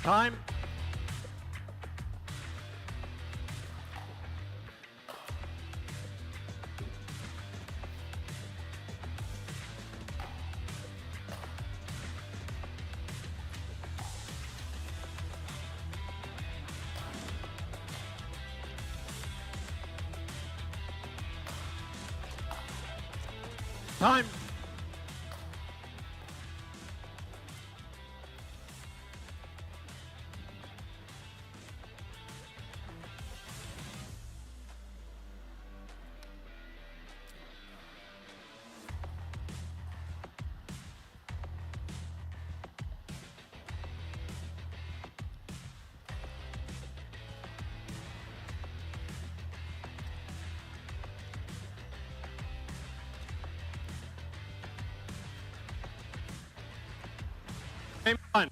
Time. Time. Game 1.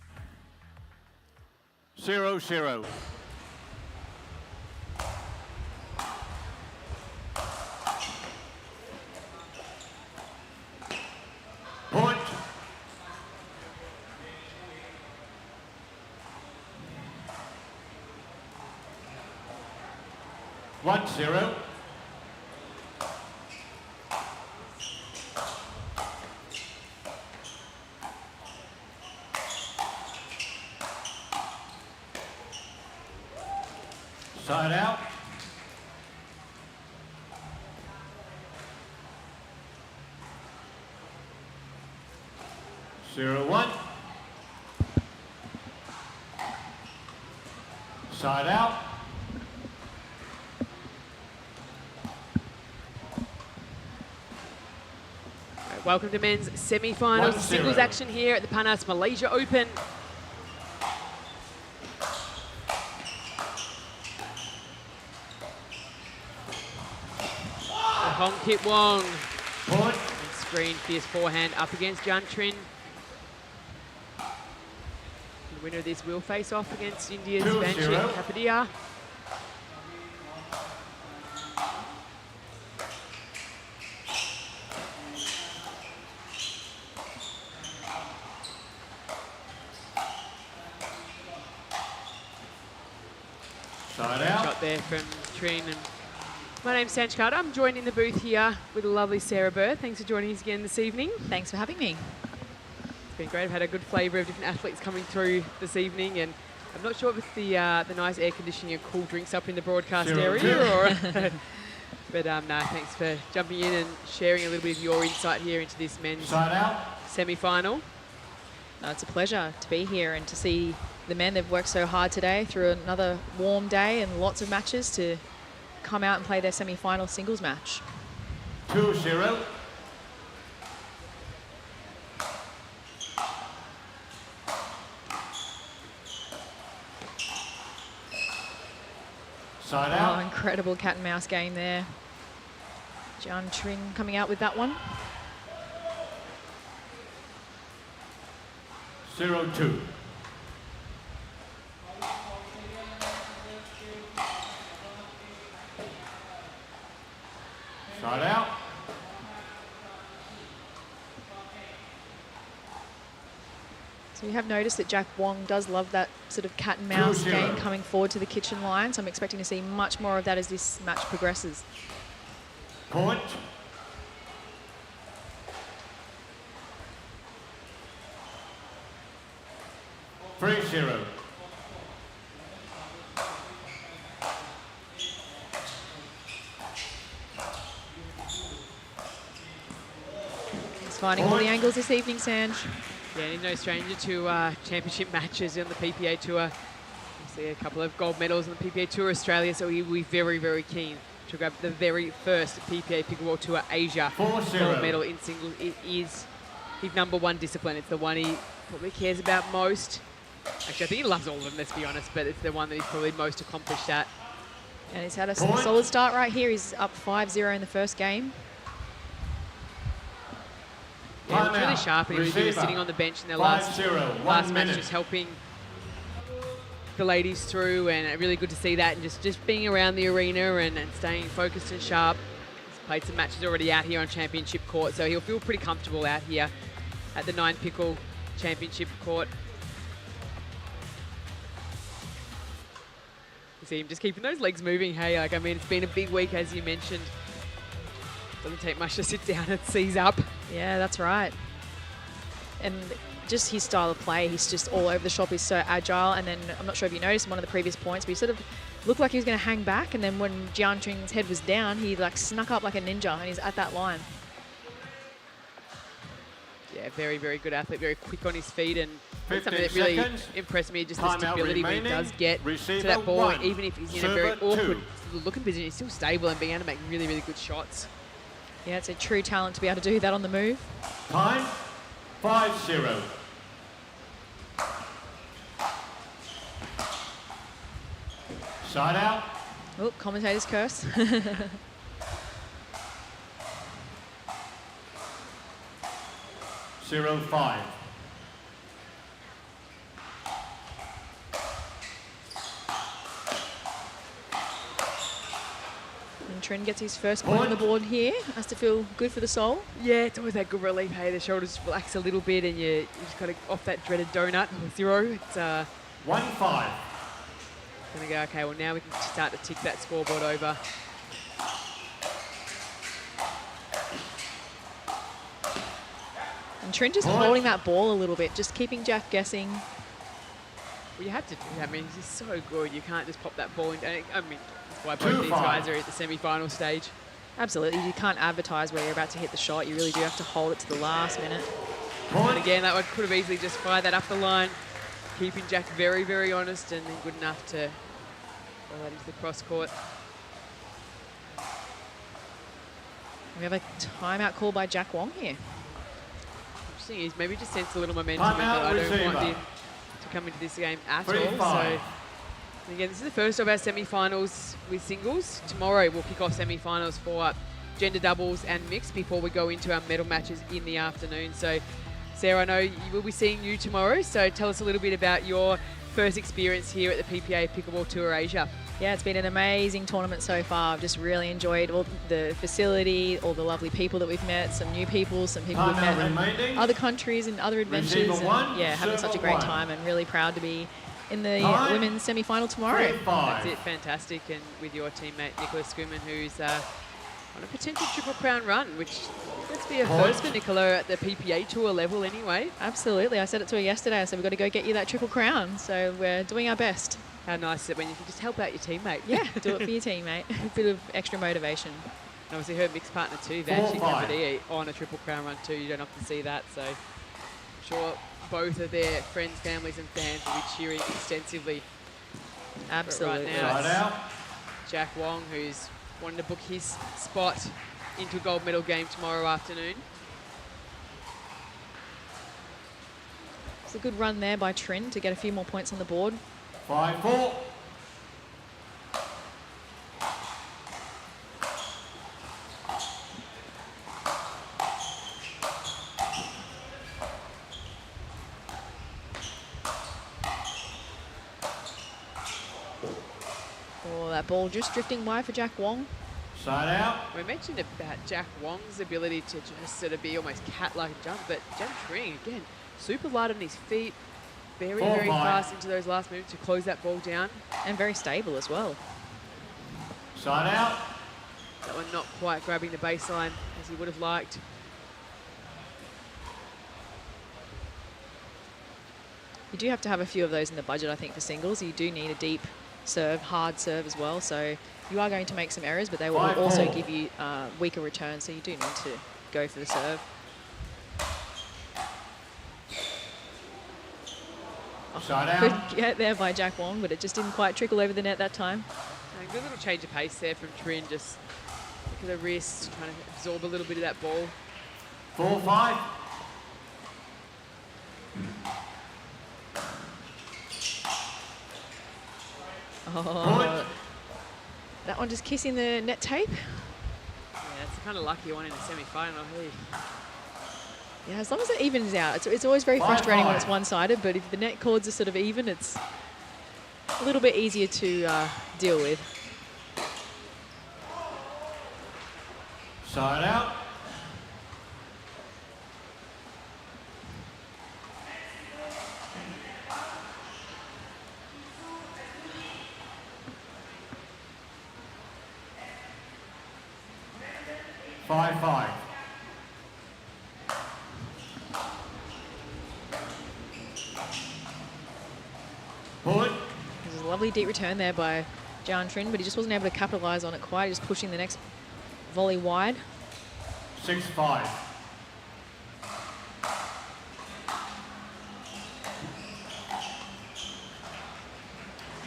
0-0. Point. One, 0. Side out. Zero, 1. Side out. Welcome to men's semi-finals singles action here at the Panas Malaysia Open. Hong hit Wong. Point. And screen fierce forehand up against Trinh. The winner of this will face off against India's Vanshik Kapadia. Side out. Shot there from Trinh. And my name's Sanj Carter. I'm joined in the booth here with the lovely Sarah Burr. Thanks for joining us again this evening. Thanks for having me. It's been great. I've had a good flavour of different athletes coming through this evening, and I'm not sure if it's the nice air conditioning and cool drinks up in the broadcast area, or but no, thanks for jumping in and sharing a little bit of your insight here into this men's semi-final. No, it's a pleasure to be here and to see the men. They've worked so hard today through another warm day and lots of matches to come out and play their semi-final singles match. 2-0. Side out. Oh, incredible cat and mouse game there. Trinh coming out with that one. 0-2. Side out. So you have noticed that Jack Wong does love that sort of cat and mouse 2-0. game coming forward to the kitchen line. So I'm expecting to see much more of that as this match progresses. Point. Three, 0. He's finding all the angles this evening, Sanj. Yeah, he's no stranger to championship matches on the PPA Tour. You see a couple of gold medals on the PPA Tour Australia, so he'll be very, very keen to grab the very first PPA Pickleball Tour Asia 4-0. gold medal in singles. It is his #1 discipline. It's the one he probably cares about most. Actually, I think he loves all of them, let's be honest, but it's the one that he's probably most accomplished at. And he's had a solid start right here. He's up 5-0 in the first game. Yeah, it was really sharp, and he was sitting on the bench in their last match, just helping the ladies through, and really good to see that, and just being around the arena and staying focused and sharp. He's played some matches already out here on championship court, so he'll feel pretty comfortable out here at the 9 Pickle championship court. You see him just keeping those legs moving. Hey, like, I mean, it's been a big week, as you mentioned. Doesn't take much to sit down and seize up. Yeah, that's right. And just his style of play, he's just all over the shop. He's so agile. And then I'm not sure if you noticed in one of the previous points, but he sort of looked like he was going to hang back. And then when Jian Tring's head was down, he like snuck up like a ninja and he's at that line. Yeah, very, very good athlete, very quick on his feet, and that's 15 something that really seconds. impressed me, just the Timeout stability when he remaining. does get to Receiver that ball, 1. even if he's in a Server very awkward 2. looking position, he's still stable and being able to make really, really good shots. Yeah, it's a true talent to be able to do that on the move. Time 5-0. Side out. Oh, commentator's curse. 0-5. And Trinh gets his first point on the board here. Has to feel good for the soul. Yeah, it's always that good relief. Hey, the shoulders relax a little bit, and you just got to off that dreaded donut with 0. It's 1-5. gonna go. Okay, well now we can start to tick that scoreboard over. And Trinh just holding that ball a little bit, just keeping Jack guessing. Well, you have to do that. I mean, he's just so good. You can't just pop that ball in. I mean, that's why both 2-5. these guys are at the semi-final stage. Absolutely, you can't advertise where you're about to hit the shot. You really do have to hold it to the last minute. And again, that one could have easily just fired that up the line, keeping Jack very, very honest, and then good enough to throw that into the cross court. We have a timeout call by Jack Wong here. Interesting is maybe just sense a little momentum, Timeout, but I don't receiver. want him to come into this game at all. 3-5. So again, this is the first of our semi-finals with singles. Tomorrow we'll kick off semi-finals for gender doubles and mixed before we go into our medal matches in the afternoon. So Sarah, I know you will be seeing you tomorrow, so tell us a little bit about your first experience here at the PPA Pickleball Tour Asia. Yeah, it's been an amazing tournament so far. I've just really enjoyed all the facility, all the lovely people that we've met, some new people, some people we've met remaining. in other countries and other adventures. Receiver And, 1, yeah, having such a server great 1. time and really proud to be in the Time. women's semi-final tomorrow. 3-5. That's it, fantastic. And with your teammate Nicola Schumann, who's on a potential Triple Crown run, which let's be a first for Nicola at the PPA Tour level anyway. Absolutely. I said it to her yesterday. I said, we've got to go get you that Triple Crown. So we're doing our best. How nice is it when you can just help out your teammate? Yeah, do it for your teammate. A bit of extra motivation. And obviously her mixed partner too, Van, she covered on a Triple Crown run too. You don't often see that, so I'm sure both of their friends, families and fans will be cheering extensively. Absolutely. But right now Side it's out. Jack Wong, who's wanting to book his spot into a gold medal game tomorrow afternoon. It's a good run there by Trinh to get a few more points on the board. 5-4. Oh, that ball just drifting wide for Jack Wong. Side out. We mentioned about Jack Wong's ability to just sort of be almost cat-like jump, but Jian Tring, again, super light on his feet, very, 4-5. very fast into those last moves to close that ball down. And very stable as well. Side out. That one not quite grabbing the baseline as he would have liked. You do have to have a few of those in the budget, I think, for singles. You do need a deep serve, hard serve as well. So you are going to make some errors, but they will 5-4. also give you weaker returns. So you do need to go for the serve. Side out. Good get there by Jack Wong, but it just didn't quite trickle over the net that time. And a good little change of pace there from Trinh, just look at the wrist, trying to absorb a little bit of that ball. 4-5. Oh, that one just kissing the net tape. Yeah, it's the kind of lucky one in the semi-final. Hey. Yeah, as long as it evens out. It's always very 5-5. frustrating when it's one-sided, but if the net chords are sort of even, it's a little bit easier to deal with. Side out. 5-5. Point. There's a lovely deep return there by Trinh, but he just wasn't able to capitalise on it quite. Just pushing the next volley wide. 6-5.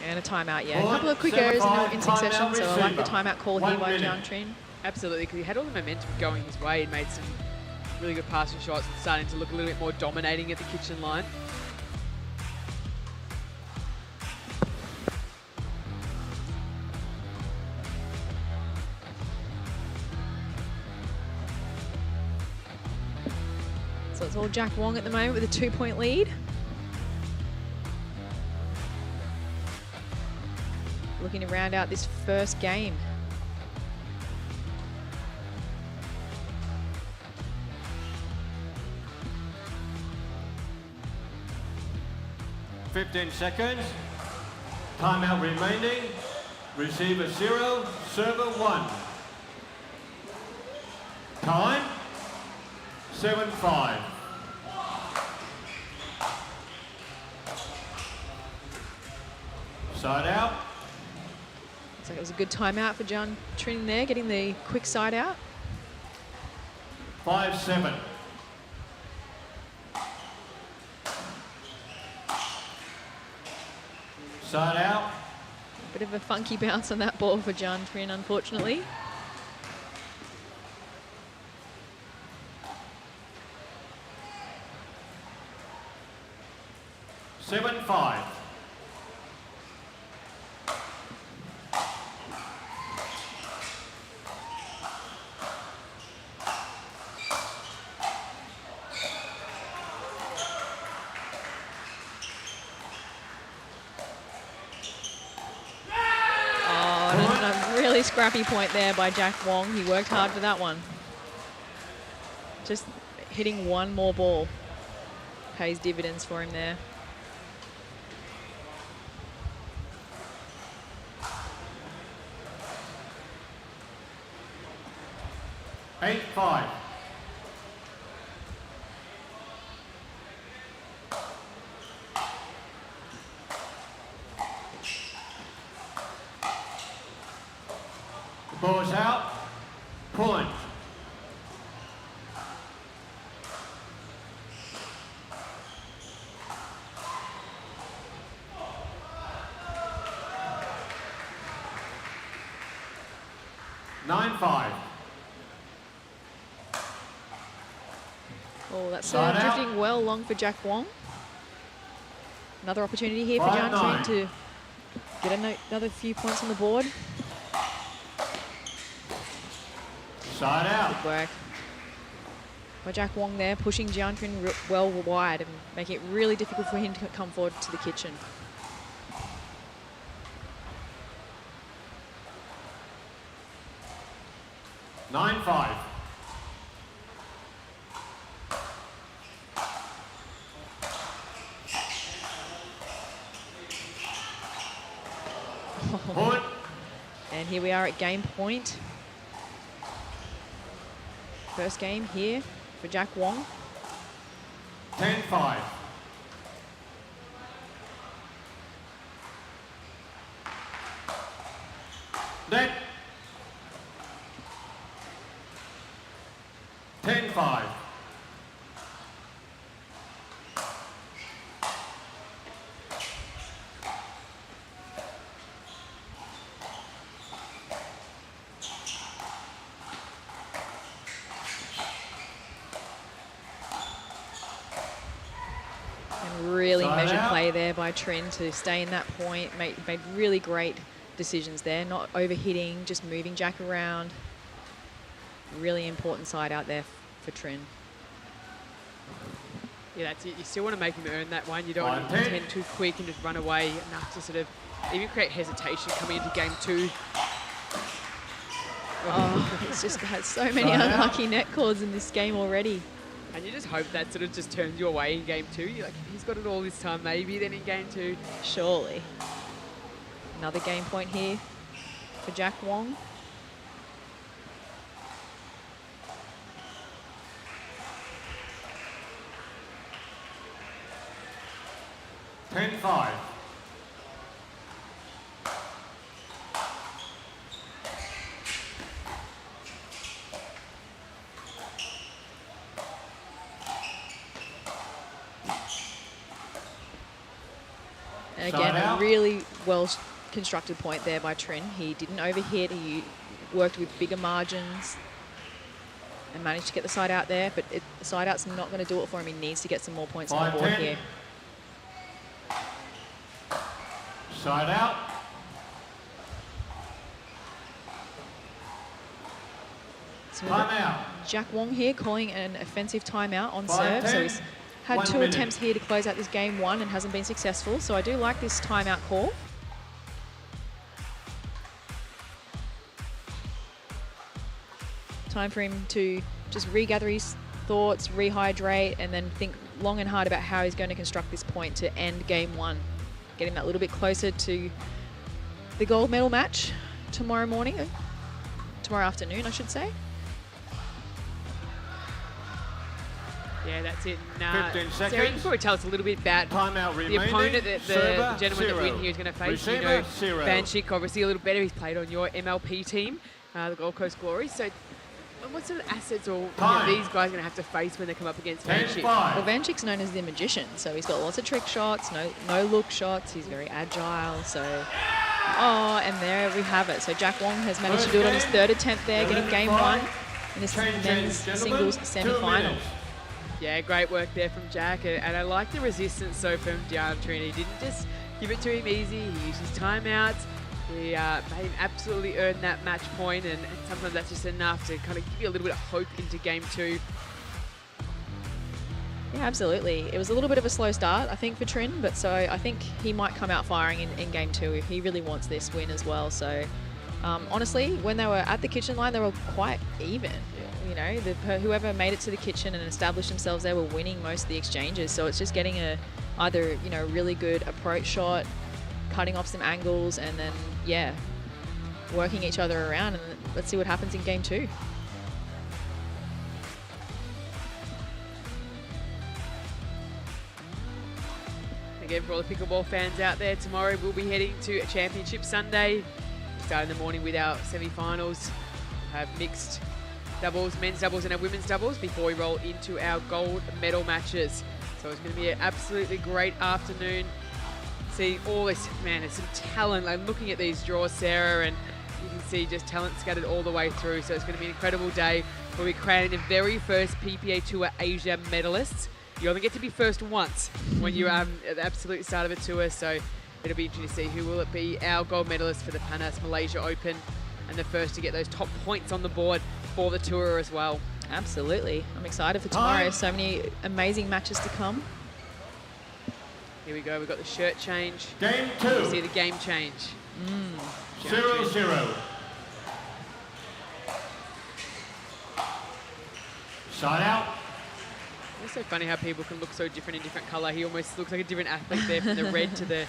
And a timeout, yeah. A couple of quick errors in succession, so I like the timeout call here by Trinh. Absolutely, because he had all the momentum going his way and made some really good passing shots and starting to look a little bit more dominating at the kitchen line. So it's all Jack Wong at the moment with a 2-point lead. Looking to round out this first game. $15 seconds. Timeout remaining. Receiver 0, server 1. Time 7-5. Side out. Looks like it was a good timeout for Trinh there, getting the quick side out. 5-7. Side out. Bit of a funky bounce on that ball for Trinh, unfortunately. Seven, 5. Scrappy point there by Jack Wong. He worked hard for that one. Just hitting one more ball pays dividends for him there. Eight, 5. Ball's out. Point. Nine, 5. Oh, that's Side drifting out. well long for Jack Wong. Another opportunity here for 5-9. Trinh to get another few points on the board. Side out. Good work by Jack Wong there, pushing Trinh well wide and making it really difficult for him to come forward to the kitchen. Nine, 5. Point. And here we are at game point. First game here for Jack Wong. 10, 5. Net. 10, 5. Really measured play there by Trinh to stay in that point. Made really great decisions there, not overhitting, just moving Jack around. Really important side out there for Trinh. Yeah, that's it. You still want to make him earn that one. You don't want to tend too quick and just run away enough to sort of even create hesitation coming into game 2. Oh, he's just had so many unlucky net calls in this game already. And you just hope that sort of just turns you away in game 2. You're like, he's got it all this time, maybe then in game 2. Surely. Another game point here for Jack Wong. 10-5. Again, a really well constructed point there by Trinh. He didn't overhit. He worked with bigger margins and managed to get the side out there, but the side out's not going to do it for him. He needs to get some more points on the board here. Side out. So we've got Jack Wong here calling an offensive timeout on serve. So he's had 2 attempts here to close out this game 1 and hasn't been successful. So I do like this timeout call. Time for him to just regather his thoughts, rehydrate, and then think long and hard about how he's going to construct this point to end game 1. Getting that little bit closer to the gold medal match tomorrow afternoon, I should say. Yeah, that's it. 15 Sarah, you can seconds. probably tell us a little bit about Timeout the remaining. opponent that the Server, gentleman that 0. win here is going to face. Receiver, You know, 0. Banchik obviously a little better. He's played on your MLP team, the Gold Coast Glory. So what sort of assets or these guys are going to have to face when they come up against Banchik? Well, Vanchik's known as the magician, so he's got lots of trick shots, no look shots. He's very agile, so... Oh, and there we have it. So Jack Wong has managed to do it on his 3rd attempt there, getting game 1 in this men's singles semi-final. Yeah, great work there from Jack, and I like the resistance so from Giang. He didn't just give it to him easy. He used his timeouts. He made him absolutely earn that match point, and sometimes that's just enough to kind of give you a little bit of hope into game 2. Yeah, absolutely. It was a little bit of a slow start, I think, for Trinh, but so I think he might come out firing in game 2 if he really wants this win as well. So honestly, when they were at the kitchen line, they were quite even. You know, whoever made it to the kitchen and established themselves there were winning most of the exchanges. So it's just getting either really good approach shot, cutting off some angles, and then yeah, working each other around. And let's see what happens in game 2. Again, for all the pickleball fans out there, tomorrow we'll be heading to a Championship Sunday. Start in the morning with our semi-finals. Have mixed doubles, men's doubles and our women's doubles before we roll into our gold medal matches. So it's going to be an absolutely great afternoon. See all this, man, there's some talent. I'm looking at these draws, Sarah, and you can see just talent scattered all the way through. So it's going to be an incredible day. We'll be crowning the very first PPA Tour Asia medalists. You only get to be first once when you're at the absolute start of a tour, so it'll be interesting to see who will it be, our gold medalist for the Panas Malaysia Open, and the first to get those top points on the board for the tour as well. Absolutely. I'm excited for tomorrow. So many amazing matches to come. Here we go. We've got the shirt change. Game 2. You see the game change. 0-0. Side out. It's so funny how people can look so different in different colour. He almost looks like a different athlete there, from the red to the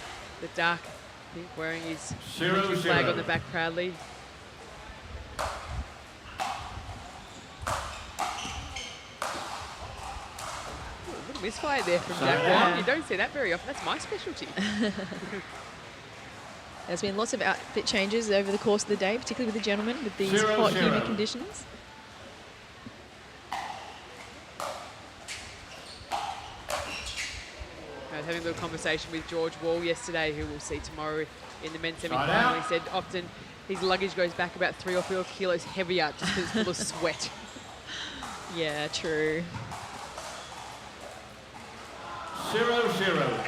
dark pink, wearing his country flag on the back proudly. Little misfire there from Jack Wong. You don't see that very often. That's my specialty. There's been lots of outfit changes over the course of the day, particularly with the gentlemen with these hot, humid conditions. I was having a little conversation with George Wall yesterday, who we'll see tomorrow in the men's semi-final. He said often his luggage goes back about 3 or 4 kilos heavier just because it's full of sweat. Yeah, true. 0-0.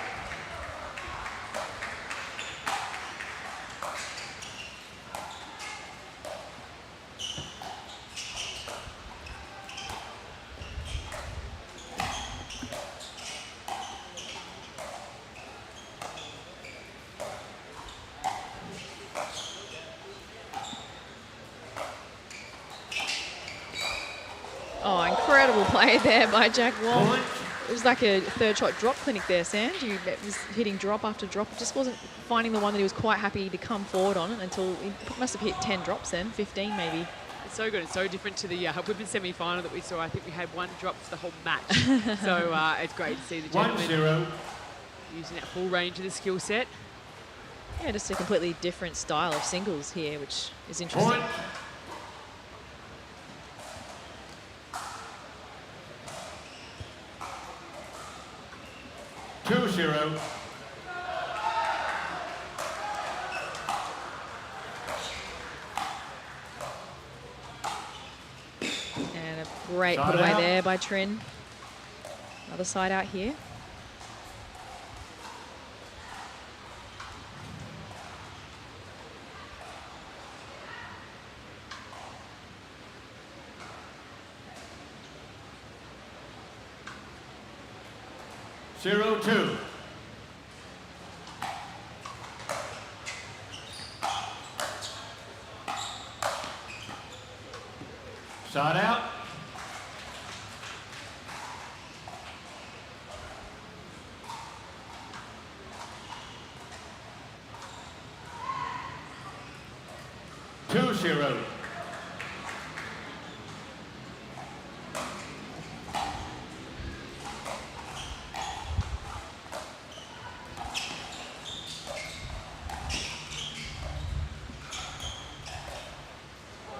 Oh, incredible play there by Jack Wong. It was like a 3rd shot drop clinic there, Sand. He was hitting drop after drop. It just wasn't finding the one that he was quite happy to come forward on until he must have hit 10 drops then, 15 maybe. It's so good. It's so different to the women's semi-final that we saw. I think we had 1 drop for the whole match. So it's great to see the gentlemen using that full range of the skill set. Yeah, just a completely different style of singles here, which is interesting. Point. Two zero. And a great Side put away out. there by Trinh. Another side out here. Zero two. Side out. Two zero.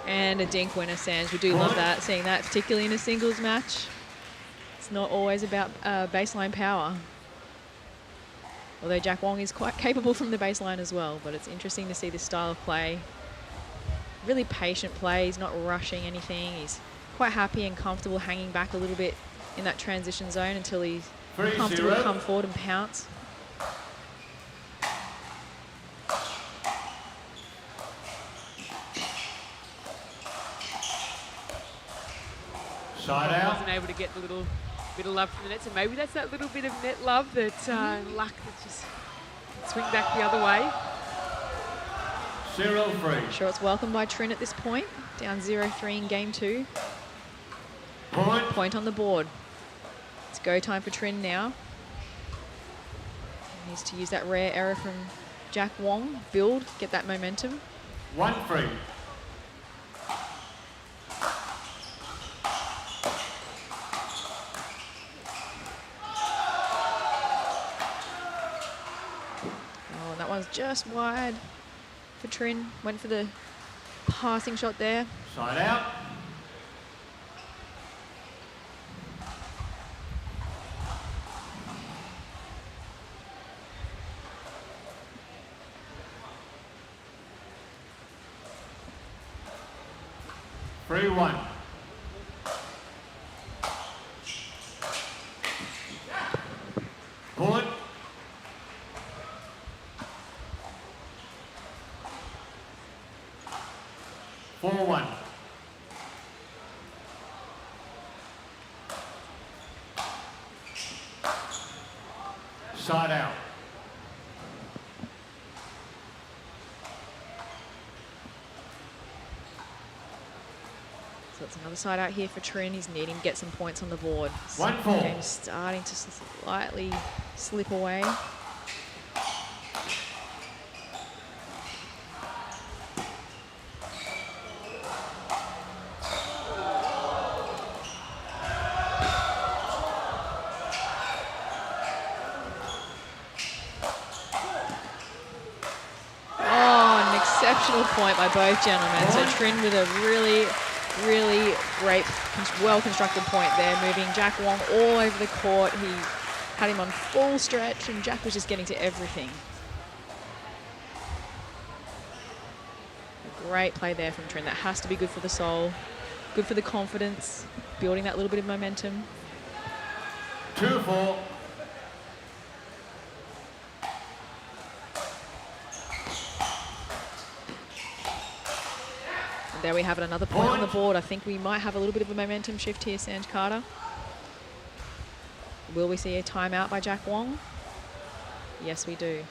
And a dink winner, Sanj. We do love that, seeing that, particularly in a singles match. It's not always about baseline power. Although Jack Wong is quite capable from the baseline as well, but it's interesting to see this style of play. Really patient play, he's not rushing anything. He's quite happy and comfortable hanging back a little bit in that transition zone until he's comfortable to come forward and pounce. Side out. Wasn't able to get the little bit of love from the net, so maybe that's that little bit of net love that luck that just swing back the other way. 0-3. Sure, it's welcomed by Trinh at this point. Down 0-3 in game 2. Point. Point on the board. It's go time for Trinh now. He needs to use that rare error from Jack Wong. Build, get that momentum. 1-3. Oh, and that one's just wide for Trinh. Went for the passing shot there. Side out. Three one. Point. Four one. Side out. So it's another side out here for Trinh. He's needing to get some points on the board. 1-4. Game's starting to slightly slip away. Exceptional point by both gentlemen. So Trinh with a really, really great, well-constructed point there, moving Jack Wong all over the court. He had him on full stretch, and Jack was just getting to everything. A great play there from Trinh. That has to be good for the soul, good for the confidence, building that little bit of momentum. 2-4. There we have it, another point on the board. I think we might have a little bit of a momentum shift here, Sanj Carter. Will we see a timeout by Jack Wong? Yes, we do.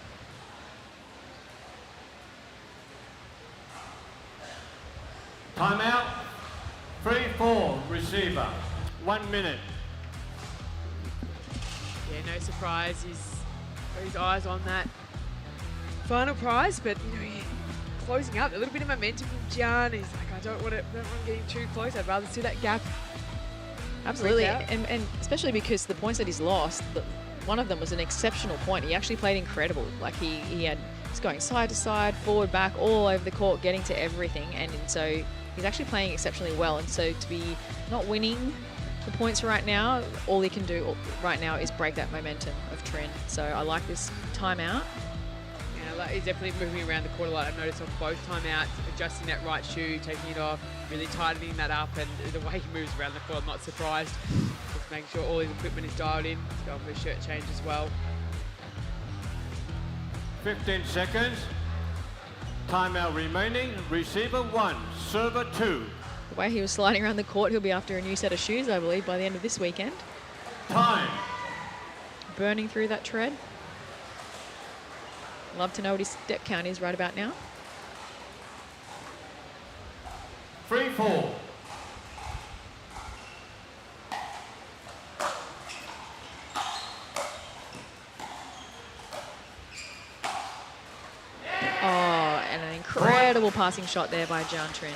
Timeout. 3-4. Receiver. 1 minute. Yeah, no surprise. He's got his eyes on that final prize, but you know, closing up, a little bit of momentum from Giang. He's like, I don't want getting too close. I'd rather see that gap. Absolutely, and especially because the points that he's lost, one of them was an exceptional point. He actually played incredible. Like he's going side to side, forward, back, all over the court, getting to everything. And so he's actually playing exceptionally well. And so to be not winning the points right now, all he can do right now is break that momentum of Trinh. So I like this timeout. Yeah, like he's definitely moving around the court a lot. I've noticed on both timeouts, adjusting that right shoe, taking it off, really tightening that up, and the way he moves around the court, I'm not surprised. Just making sure all his equipment is dialed in. He's going for a shirt change as well. 15 seconds. Timeout remaining. Receiver 1, server 2. The way he was sliding around the court, he'll be after a new set of shoes, I believe, by the end of this weekend. Time. Burning through that tread. Love to know what his step count is right about now. Free fall. Oh, and an incredible passing shot there by Trinh.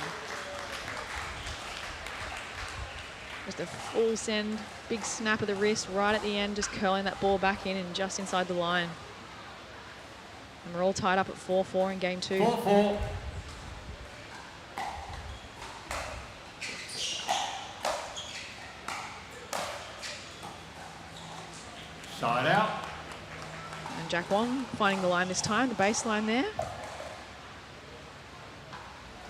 Just a full send, big snap of the wrist right at the end, just curling that ball back in and just inside the line. And we're all tied up at 4-4 in game 2. 4-4. Side out. And Jack Wong finding the line this time, the baseline there.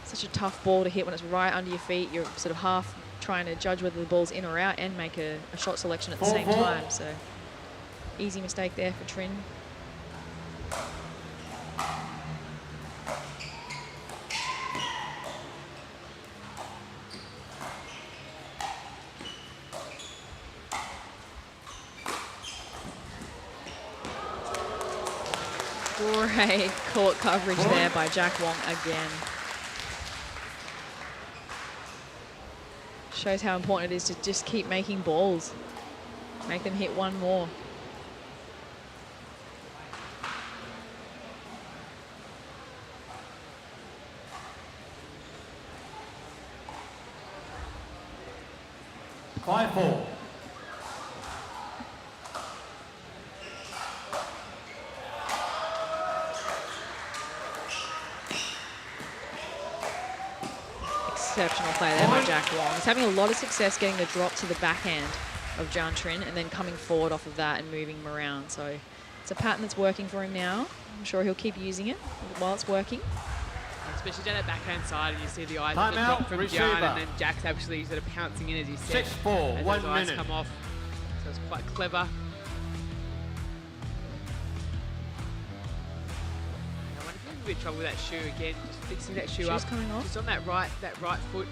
Such a tough ball to hit when it's right under your feet. You're sort of half trying to judge whether the ball's in or out and make a shot selection at the same time. So easy mistake there for Trinh. Great court coverage there by Jack Wong again. Shows how important it is to just keep making balls. Make them hit one more. Five, 4. Exceptional play there by Jack Wong. He's having a lot of success getting the drop to the backhand of Trinh and then coming forward off of that and moving him around. So it's a pattern that's working for him now. I'm sure he'll keep using it while it's working. Especially down that backhand side, and you see the eyes Time of the out, drop from receiver. Giang, and then Jack's actually sort of pouncing in as he said. 6-4, as 1 those eyes minute. come off. So it's quite clever. I wonder if he's a bit of trouble with that shoe again, just fixing that shoe Shoe's up. coming off. Just on that right foot.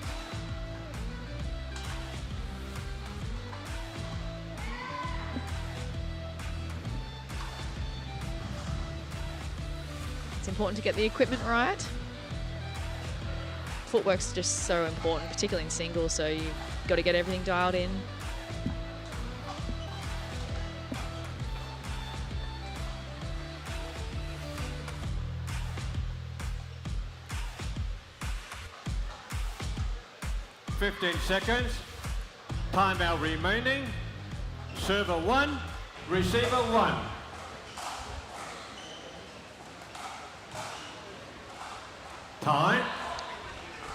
It's important to get the equipment right. Footwork's just so important, particularly in singles, so you've got to get everything dialed in. Fifteen seconds. Timeout remaining. Server 1, receiver 1. Time.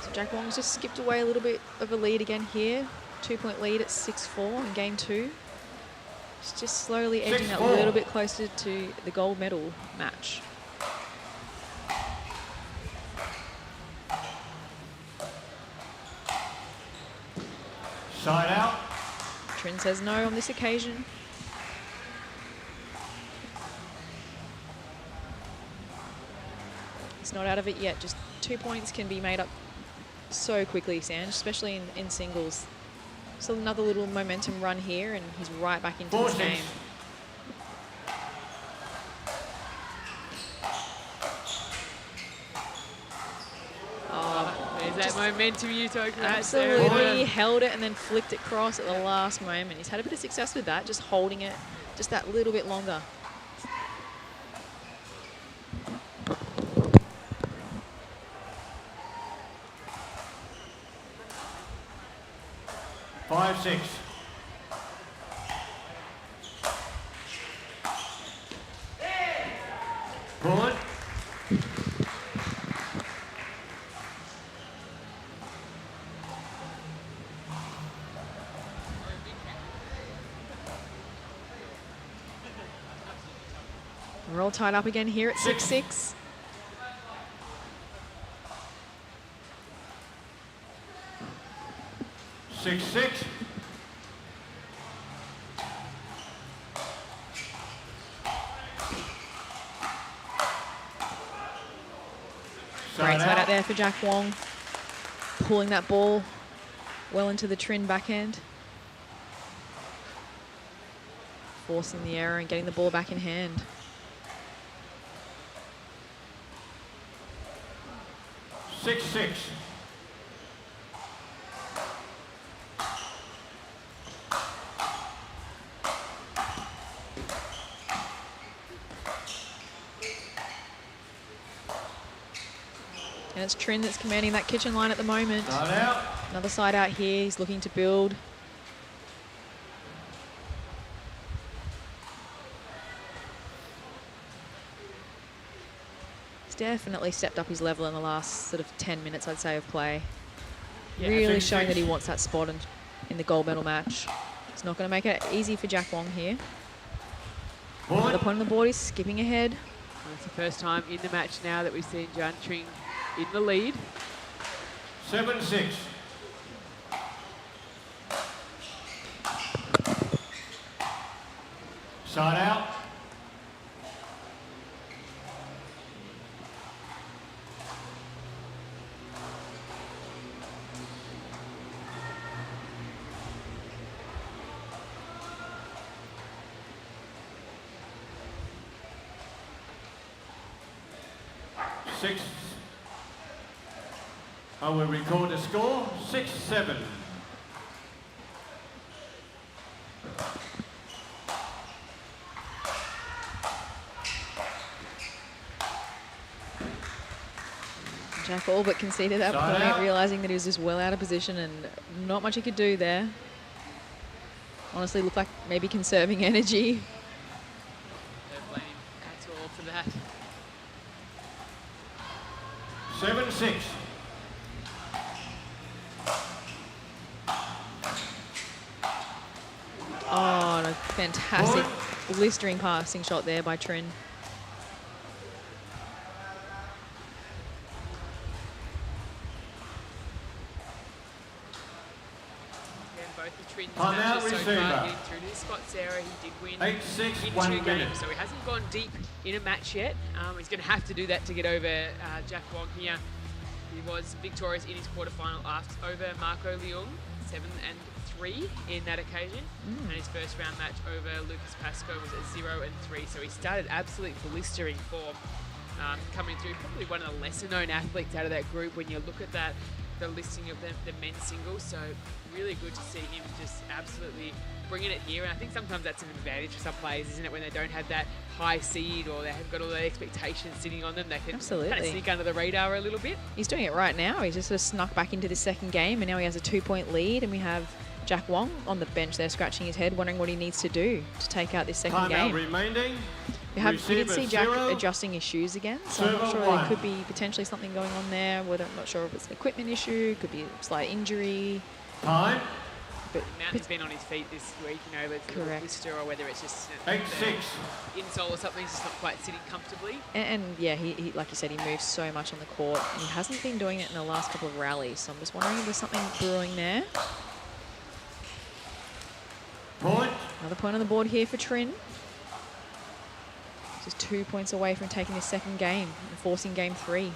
So Jack Wong's just skipped away a little bit of a lead again here. 2-point lead at 6-4 in game 2. It's just slowly edging that 6-4. little bit closer to the gold medal match. Side out. Trinh says no on this occasion. It's not out of it yet. Just 2 points can be made up so quickly, Sanj, especially in singles. So another little momentum run here, and he's right back into this game. Oh, There's that momentum you talked about. absolutely held it and then flicked it across at the last moment. He's had a bit of success with that, just holding it just that little bit longer. We're all tied up again here at 6-6. 6-6. Great side out there for Jack Wong. Pulling that ball well into the Trinh backhand. Forcing the error and getting the ball back in hand. Six. And it's Trinh that's commanding that kitchen line at the moment. Side out. Another side out here. He's looking to build. He's definitely stepped up his level in the last sort of 10 minutes, I'd say, of play. Yeah, Really showing that he wants that spot in the gold medal match. It's not going to make it easy for Jack Wong here. The point on the board is skipping ahead. Well, it's the first time in the match now that we've seen Jian Trinh in the lead. 7-6. Side out. Six. I will record the score, 6-7. Jack all but conceded that Side point, out. realising that he was just well out of position and not much he could do there. Honestly, looked like maybe conserving energy. Don't blame him at all for that. 7-6. Oh, and a fantastic blistering passing shot there by Trinh. Both the Trinh Time out, matches so receiver. far getting through to the spots area. He did win 8-6, in 1 2 minute. games, so he hasn't gone deep in a match yet. He's going to have to do that to get over Jack Wong here. He was victorious in his quarterfinal over Marco Leung, 7-3 in that occasion. And his first round match over Lucas Pascoe was at 0-3. So he started absolutely blistering form, coming through probably one of the lesser known athletes out of that group when you look at that, the listing of the men's singles. So really good to see him just absolutely bringing it here. And I think sometimes that's an advantage for some players, isn't it? When they don't have that high seed or they have got all the expectations sitting on them, they can kind of sneak under the radar a little bit. He's doing it right now. He's just sort of snuck back into the second game, and now he has a 2-point lead, and we have Jack Wong on the bench there scratching his head, wondering what he needs to do to take out this second Time out game. remaining. We did see Jack 0. adjusting his shoes again, so I'm not Server sure 1. there could be potentially something going on there. I'm not sure if it's an equipment issue, could be a slight injury. Time. But Mountain's been on his feet this week, you know, with a blister or whether it's just 8-6. the insole or something, he's just not quite sitting comfortably. And yeah, he like you said, he moves so much on the court, and he hasn't been doing it in the last couple of rallies. So I'm just wondering if there's something brewing there. Point. Another point on the board here for Trinh. Just 2 points away from taking his second game and forcing game 3.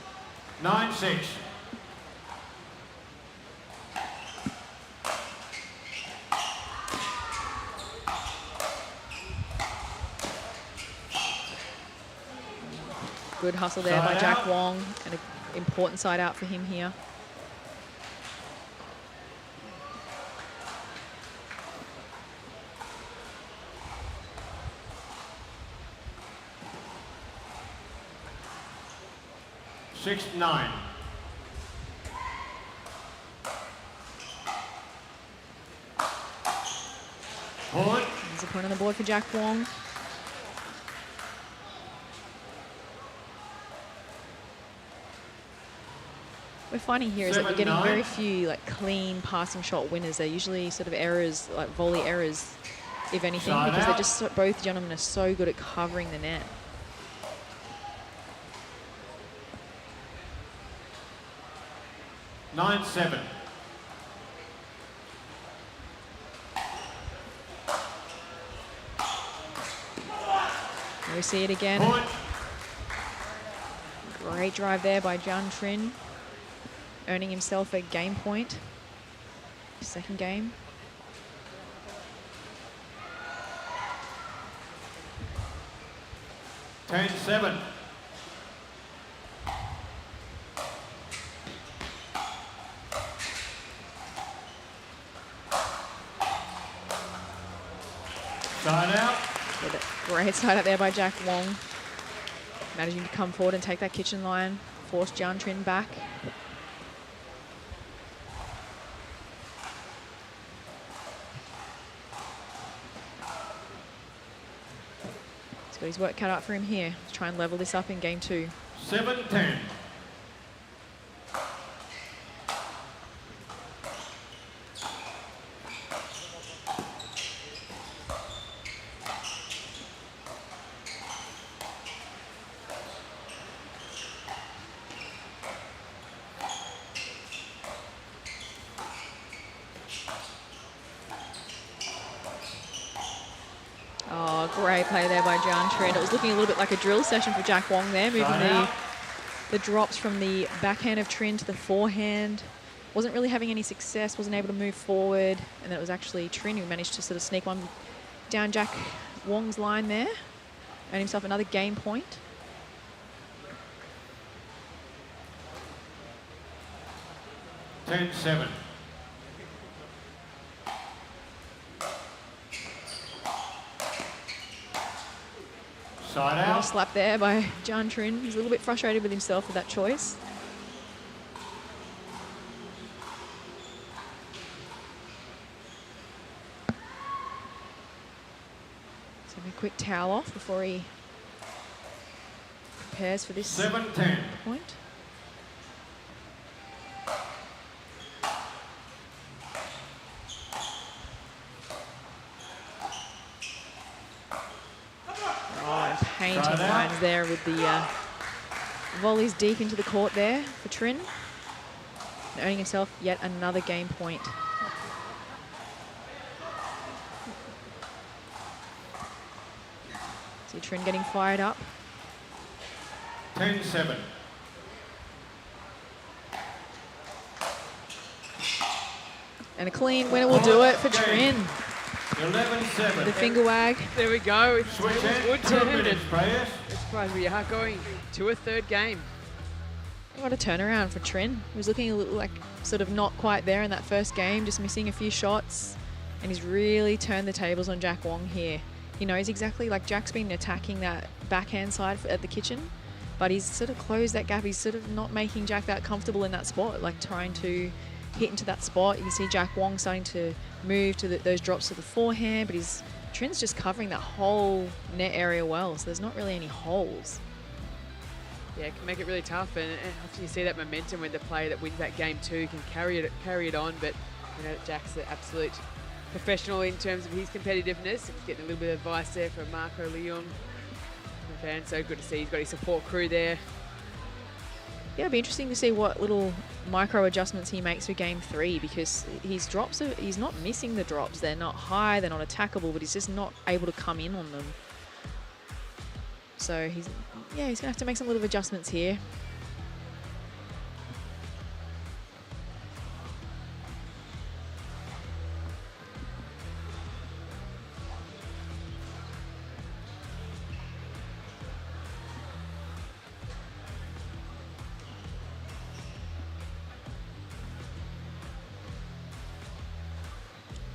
9-6. Good hustle there by Side Jack out. Wong, and an important side out for him here. Six, 9. Point. There's a point on the board for Jack Wong. We're finding here is that we're getting 7-9. very few like clean passing shot winners. They're usually sort of errors, like volley errors, if anything, Side because out. they're just both gentlemen are so good at covering the net. 9-7. There we see it again. Point. Great drive there by Trinh, earning himself a game point. Second game. 10-7. Side out. Great side out there by Jack Wong. Managing to come forward and take that kitchen line. Force Trinh back. He's got his work cut out for him here. Let's try and level this up in game 2. 7-10. Oh, great play there by Trinh. It was looking a little bit like a drill session for Jack Wong there, moving the drops from the backhand of Trinh to the forehand. Wasn't really having any success, wasn't able to move forward. And then it was actually Trinh who managed to sort of sneak one down Jack Wong's line there. Earned himself another game point. Ten 7. Side Little out. slap there by Trinh. He's a little bit frustrated with himself with that choice. So a quick towel off before he prepares for this 7-10. point. Painting lines there with the volleys deep into the court there for Trinh. And earning himself yet another game point. See Trinh getting fired up. 10-7. And a clean winner will do it for Trinh. 11-7. The finger wag. There we go. Switch It in. would 2 turn minutes, and players. I'm surprised we are going to a third game. What a turnaround for Trinh. He was looking a little like sort of not quite there in that first game, just missing a few shots. And he's really turned the tables on Jack Wong here. He knows exactly, like Jack's been attacking that backhand side at the kitchen, but he's sort of closed that gap. He's sort of not making Jack that comfortable in that spot, like trying to hit into that spot. You can see Jack Wong starting to move to those drops to the forehand, but Trin's just covering that whole net area well, so there's not really any holes. Yeah, it can make it really tough, and often you see that momentum when the player that wins that game too can carry it on. But you know, Jack's an absolute professional in terms of his competitiveness. Getting a little bit of advice there from Marco Leon. And so good to see he's got his support crew there. Yeah, it'll be interesting to see what little micro adjustments he makes for game 3, because his drops he's not missing the drops. They're not high, they're not attackable, but he's just not able to come in on them. So he's gonna have to make some little adjustments here.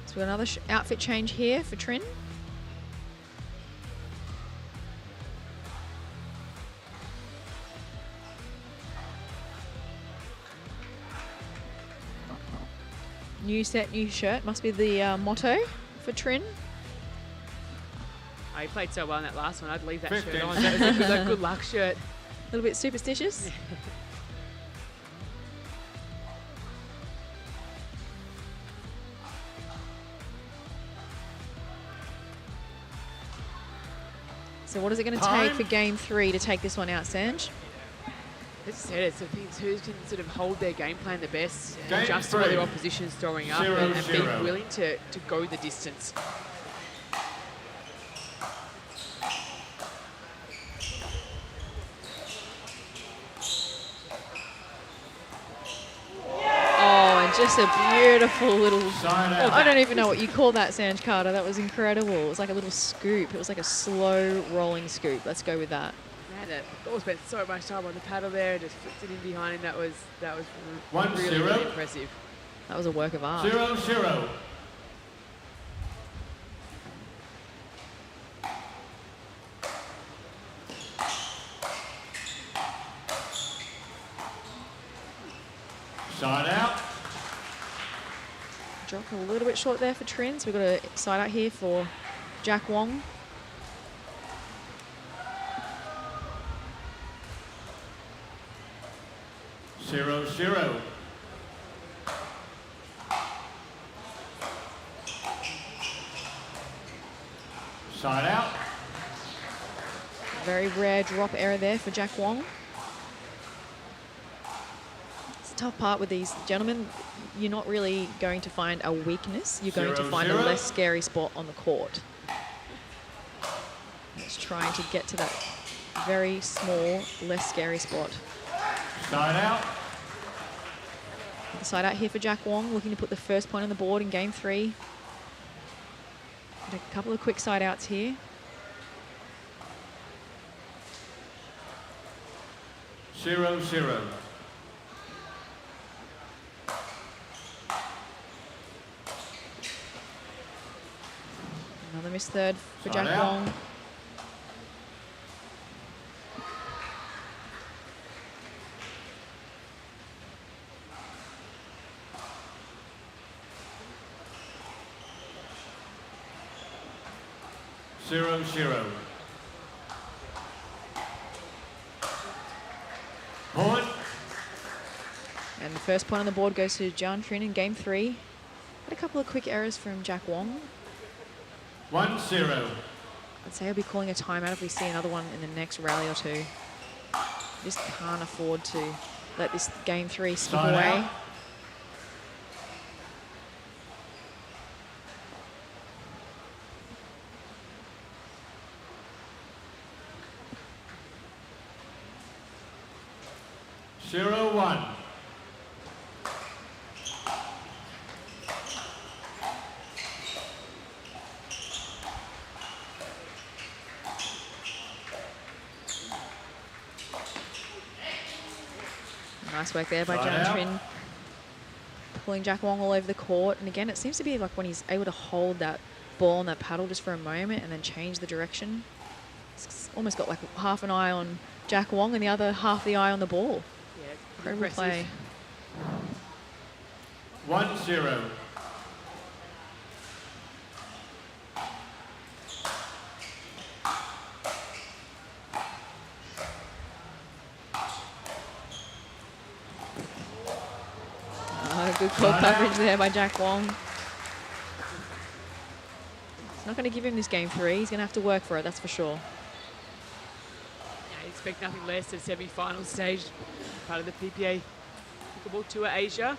So we've got another outfit change here for Trinh. New set, new shirt must be the motto for Trinh. Oh, he played so well in that last one. I'd leave that 15. shirt on. That was a good luck shirt. A little bit superstitious. So what is it going to take for game 3 to take this one out, Sanj? As I said, it's the things who can sort of hold their game plan the best, Game adjust to what three. their opposition's throwing up, 0-0. and be willing to go the distance. Oh, and just a beautiful little... Side out. I don't even know what you call that, Sanj Carter. That was incredible. It was like a little scoop. It was like a slow rolling scoop. Let's go with that. Man, all spent so much time on the paddle there, just flicked it in behind him. That was 1-0. really impressive. That was a work of art. 0-0. Side out. Drop a little bit short there for Trinh. So we've got a side out here for Jack Wong. Zero. Side out. Very rare drop error there for Jack Wong. It's a tough part with these gentlemen. You're not really going to find a weakness. You're going to find a 0-0. less scary spot on the court. It's trying to get to that very small, less scary spot. Side out. The side out here for Jack Wong, looking to put the first point on the board in game 3. A couple of quick side outs here. 0-0. Another missed third for Side Jack out. Wong. Zero. Point. And the first point on the board goes to Trinh in game 3. Had a couple of quick errors from Jack Wong. 1-0. I'd say I'll be calling a timeout if we see another one in the next rally or two. Just can't afford to let this game 3 slip Side away. out. Zero, 1. Nice work there by Side out. Trinh. Pulling Jack Wong all over the court. And again, it seems to be like when he's able to hold that ball on that paddle just for a moment and then change the direction. It's almost got like half an eye on Jack Wong and the other half the eye on the ball. Yeah, Incredible impressive. play. 1-0. Good call Side out. coverage there by Jack Wong. It's not going to give him this game 3. He's going to have to work for it, that's for sure. Yeah, I expect nothing less at semi-final stage, part of the PPA Pickleball Tour Asia.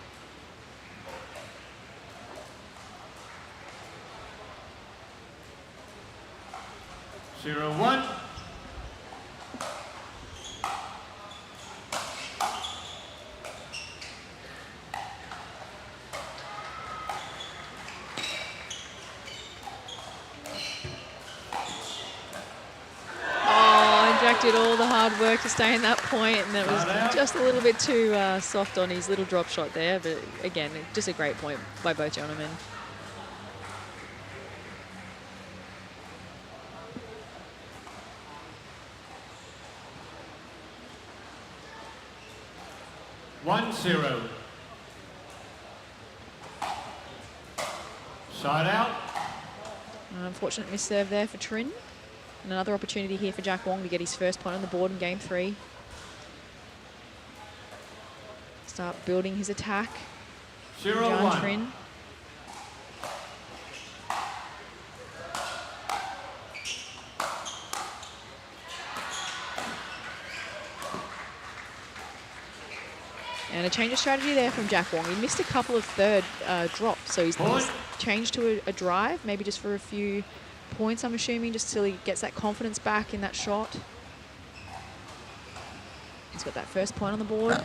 Zero, 1. Oh, and Jack did all the hard work to stay in that point, and that was Side out. just a little bit too soft on his little drop shot there. But again, just a great point by both gentlemen. One, 0. Side out. An unfortunate miss serve there for Trinh. And another opportunity here for Jack Wong to get his first point on the board in game 3. Start building his attack. 0, Giang 1. Trinh. And a change of strategy there from Jack Wong. He missed a couple of third drops, so he's changed to a drive, maybe just for a few points, I'm assuming, just till he gets that confidence back in that shot. He's got that first point on the board.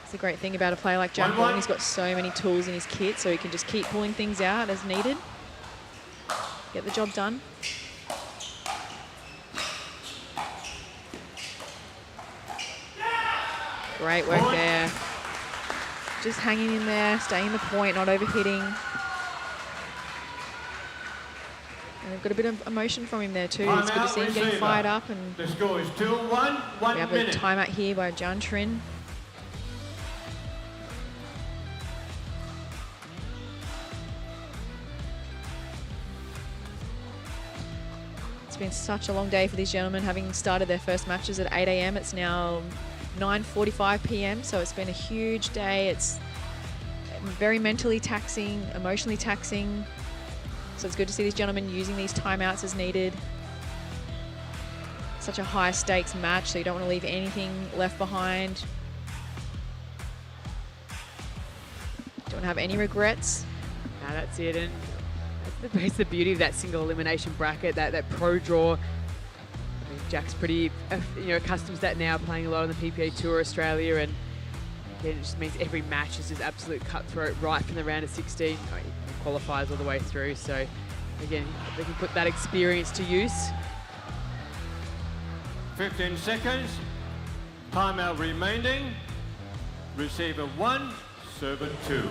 It's a great thing about a player like Jack Wong. He's got so many tools in his kit, so he can just keep pulling things out as needed. Get the job done. Great work there. Just hanging in there, staying the point, not overhitting. And they've got a bit of emotion from him there too. It's good to see him getting fired up. And the score is 2-1, 1 we have a timeout here by Trinh. It's been such a long day for these gentlemen, having started their first matches at 8 a.m. It's now 9:45 p.m. So it's been a huge day. It's very mentally taxing, emotionally taxing. So it's good to see these gentlemen using these timeouts as needed. Such a high stakes match, so you don't want to leave anything left behind. Don't want to have any regrets. No, that's it. And that's the beauty of that single elimination bracket, that pro draw. I mean, Jack's pretty accustomed to that now, playing a lot on the PPA Tour Australia, and again, it just means every match is just absolute cutthroat right from the round of 16. Qualifies all the way through, so again, they can put that experience to use. 15 seconds. Timeout remaining. Receiver 1, server 2.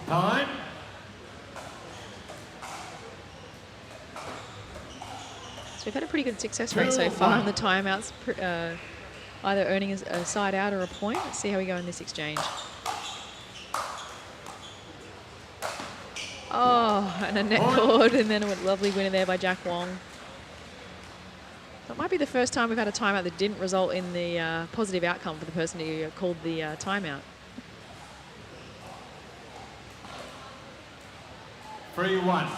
Time. So we've had a pretty good success rate so far on the timeouts, either earning a side out or a point. Let's see how we go in this exchange. Oh, and a net cord, and then a lovely winner there by Jack Wong. So it might be the first time we've had a timeout that didn't result in the positive outcome for the person who called the timeout. 3-1.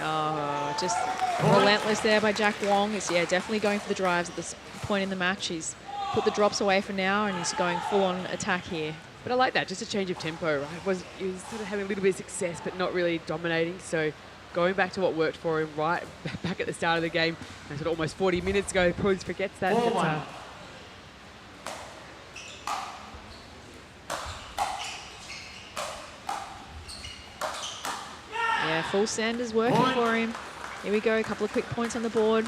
Oh, just relentless there by Jack Wong. It's, definitely going for the drives at this point in the match. He's put the drops away for now, and he's going full-on attack here. But I like that, just a change of tempo, right? He was sort of having a little bit of success, but not really dominating. So going back to what worked for him right back at the start of the game, and sort of almost 40 minutes ago, he probably forgets that. Yeah, full send is working for him. Here we go, a couple of quick points on the board.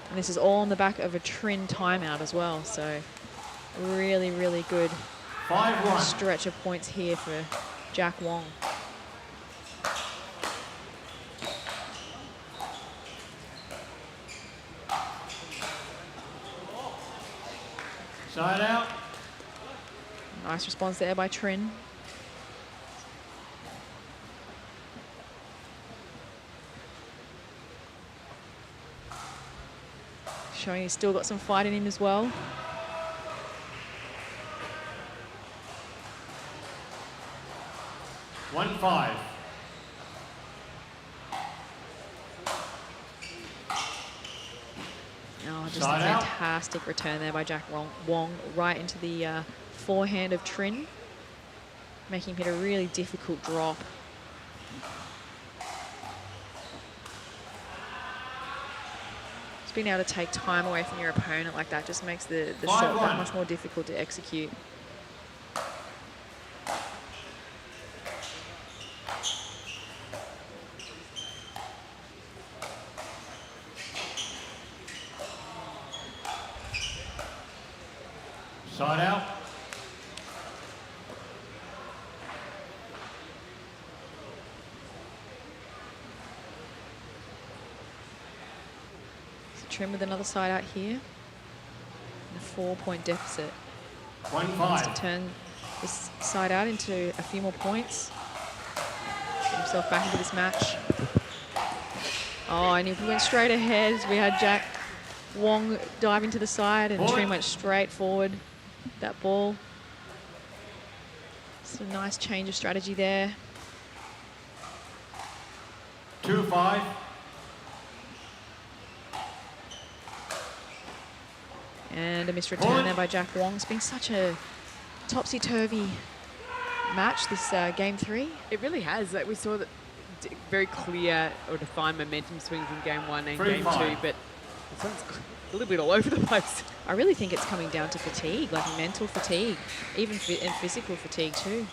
And this is all on the back of a Trinh timeout as well. So really, really good 5-1. stretch of points here for Jack Wong. Side out. Nice response there by Trinh. Showing he's still got some fight in him as well. One 5. Oh, just a fantastic return there by Jack Wong right into the forehand of Trinh, making him hit a really difficult drop. Just being able to take time away from your opponent like that just makes the shot that much more difficult to execute. Side out. So Trinh with another side out here. A 4-point deficit. 1-5. To turn this side out into a few more points. Get himself back into this match. Oh, and he went straight ahead. We had Jack Wong diving to the side, and Trinh went straight forward. That ball. It's a nice change of strategy there. 2-5. And a missed return there by Jack Wong. It's been such a topsy-turvy match, this game 3. It really has. Like, we saw that very clear or defined momentum swings in game 1 and game 2, but this one's a little bit all over the place. I really think it's coming down to fatigue, like mental fatigue, even and physical fatigue too.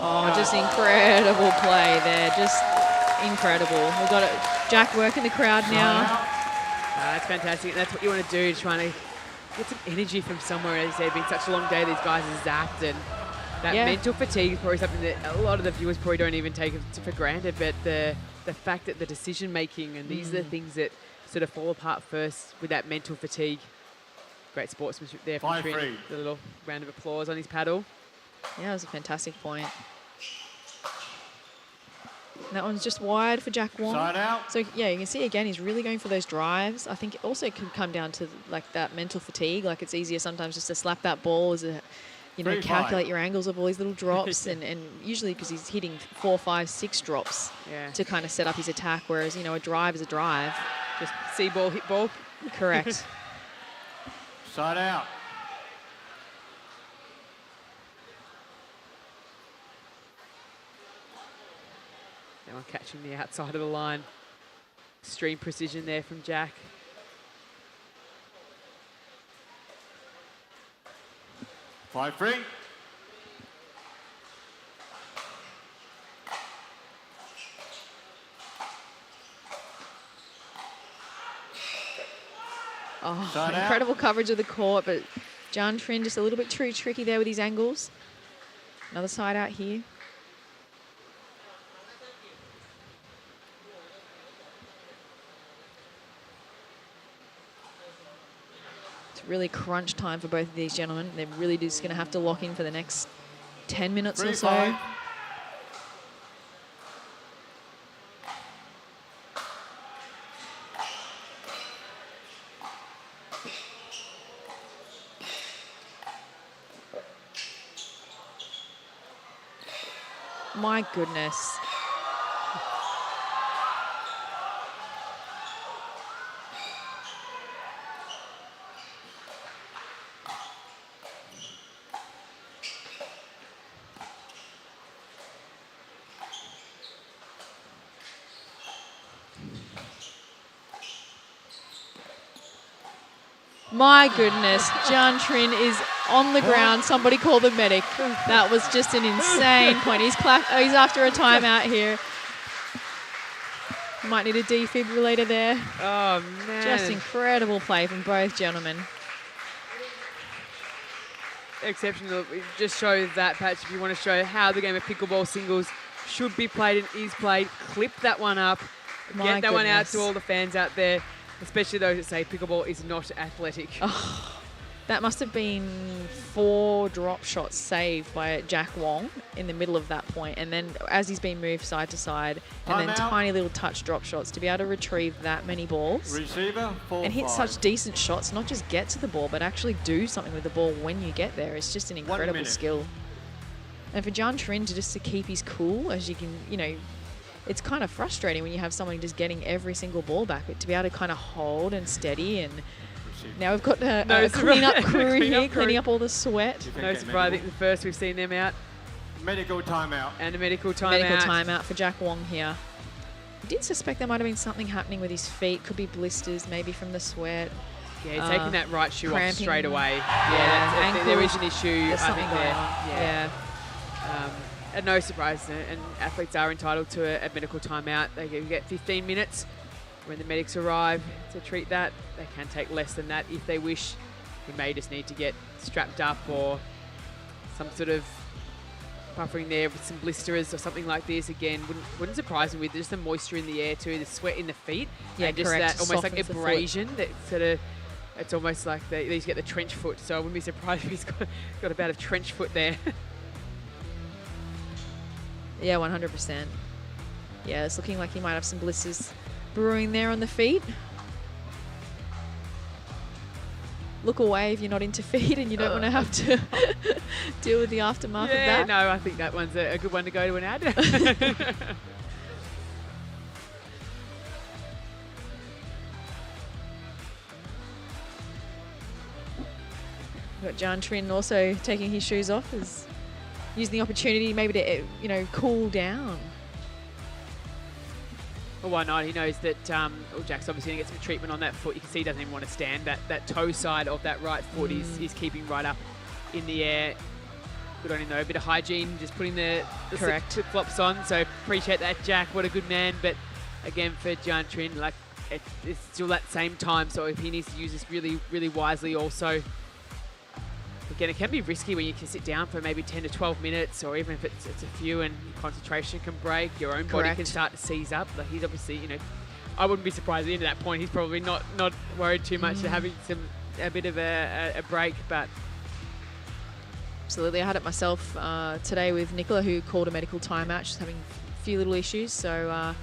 Oh, just incredible play there, just incredible. We've got Jack working the crowd now. That's fantastic. That's what you want to do, trying to get some energy from somewhere. As I said, it's been such a long day, these guys are zapped, and that mental fatigue is probably something that a lot of the viewers probably don't even take for granted, but the fact that the decision making and these are the things that sort of fall apart first with that mental fatigue. Great sportsmanship there from Trinh. A little round of applause on his paddle. Yeah, it was a fantastic point. And that one's just wide for Jack Wong. Side out. So yeah, you can see again, he's really going for those drives. I think it also can come down to like that mental fatigue. Like it's easier sometimes just to slap that ball as a, you know, calculate your angles of all these little drops, and usually because he's hitting 4, 5, 6 drops to kind of set up his attack. Whereas, you know, a drive is a drive. Just see ball, hit ball. Correct. Side out. That one catching the outside of the line. Extreme precision there from Jack. 5-3. Oh, Side incredible coverage of the court, but Trinh just a little bit too tricky there with his angles. Another side out here. Really crunch time for both of these gentlemen. They're really just going to have to lock in for the next 10 minutes or so. 3-5. My goodness. My goodness, Trinh is on the ground. Somebody call the medic. That was just an insane point. He's after a timeout here. Might need a defibrillator there. Oh, man. Just incredible play from both gentlemen. Exceptional. It just shows that, Patch, if you want to show how the game of pickleball singles should be played and is played, clip that one up. Get that one out to all the fans out there. Especially those that say pickleball is not athletic. Oh, that must have been 4 drop shots saved by Jack Wong in the middle of that point. And then as he's been moved side to side, and then tiny little touch drop shots to be able to retrieve that many balls. Receiver, 4-5. And hit such decent shots, not just get to the ball, but actually do something with the ball when you get there. It's just an incredible skill. And for Trinh to keep his cool, as you can, you know, it's kind of frustrating when you have someone just getting every single ball back, but to be able to kind of hold and steady. And now we've got a clean-up crew here, cleaning up all the sweat. No surprise, I think the first we've seen them out. Medical timeout. And a medical timeout. Medical timeout for Jack Wong here. I did suspect there might have been something happening with his feet. Could be blisters, maybe from the sweat. Yeah, he's taking that right shoe off cramping. straight away. Yeah, there is an issue, There's I something think, going there. on. Yeah. And no surprise, and athletes are entitled to a medical timeout. They get 15 minutes. When the medics arrive to treat that, they can take less than that if they wish. He may just need to get strapped up or some sort of buffering there with some blisterers or something like this. Again, wouldn't surprise me with just the moisture in the air too, the sweat in the feet. Yeah, and just correct. that almost like Softens the abrasion that sort of, it's almost like these get the trench foot. So I wouldn't be surprised if he's got about a trench foot there. Yeah, 100%. Yeah, it's looking like he might have some blisters brewing there on the feet. Look away if you're not into feet and you don't want to have to deal with the aftermath of Yeah, that. no, I think that one's a good one to go to an ad. We've got Trinh also taking his shoes off, is using the opportunity maybe to, cool down. Well, why not? He knows that Jack's obviously going to get some treatment on that foot. You can see he doesn't even want to stand. That toe side of that right foot is keeping right up in the air. Good on him, though. A bit of hygiene, just putting the flip-flops on. So appreciate that, Jack. What a good man. But again, for Trinh, like, it's still that same time. So if he needs to use this really, really wisely also. Again, it can be risky when you can sit down for maybe 10 to 12 minutes, or even if it's a few and your concentration can break, your own body can start to seize up. Like, he's obviously, I wouldn't be surprised at the end of that point. He's probably not worried too much to having a bit of a break, but. Absolutely. I had it myself today with Nicola, who called a medical timeout. She's having a few little issues. So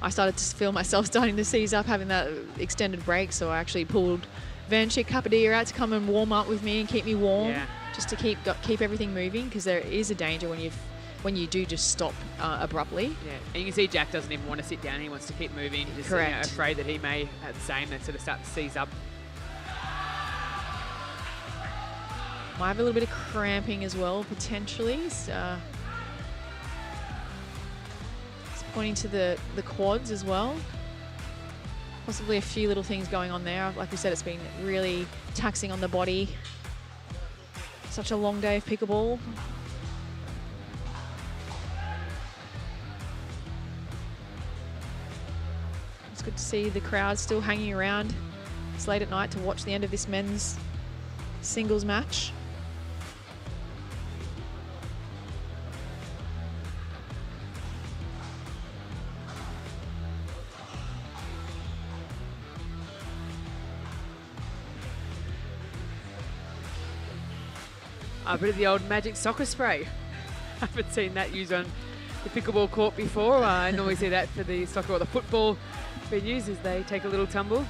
I started to feel myself starting to seize up, having that extended break. So I actually pulled Vanchik Kapadia out to come and warm up with me and keep me warm, just to keep everything moving, because there is a danger when you do just stop abruptly. Yeah, and you can see Jack doesn't even want to sit down. He wants to keep moving. He's just afraid that he may have the same and sort of start to seize up. Might have a little bit of cramping as well, potentially. So, it's pointing to the quads as well. Possibly a few little things going on there. Like we said, it's been really taxing on the body. Such a long day of pickleball. It's good to see the crowd still hanging around. It's late at night to watch the end of this men's singles match. A bit of the old magic soccer spray. I haven't seen that used on the pickleball court before. I normally see that for the soccer or the football venues as they take a little tumble.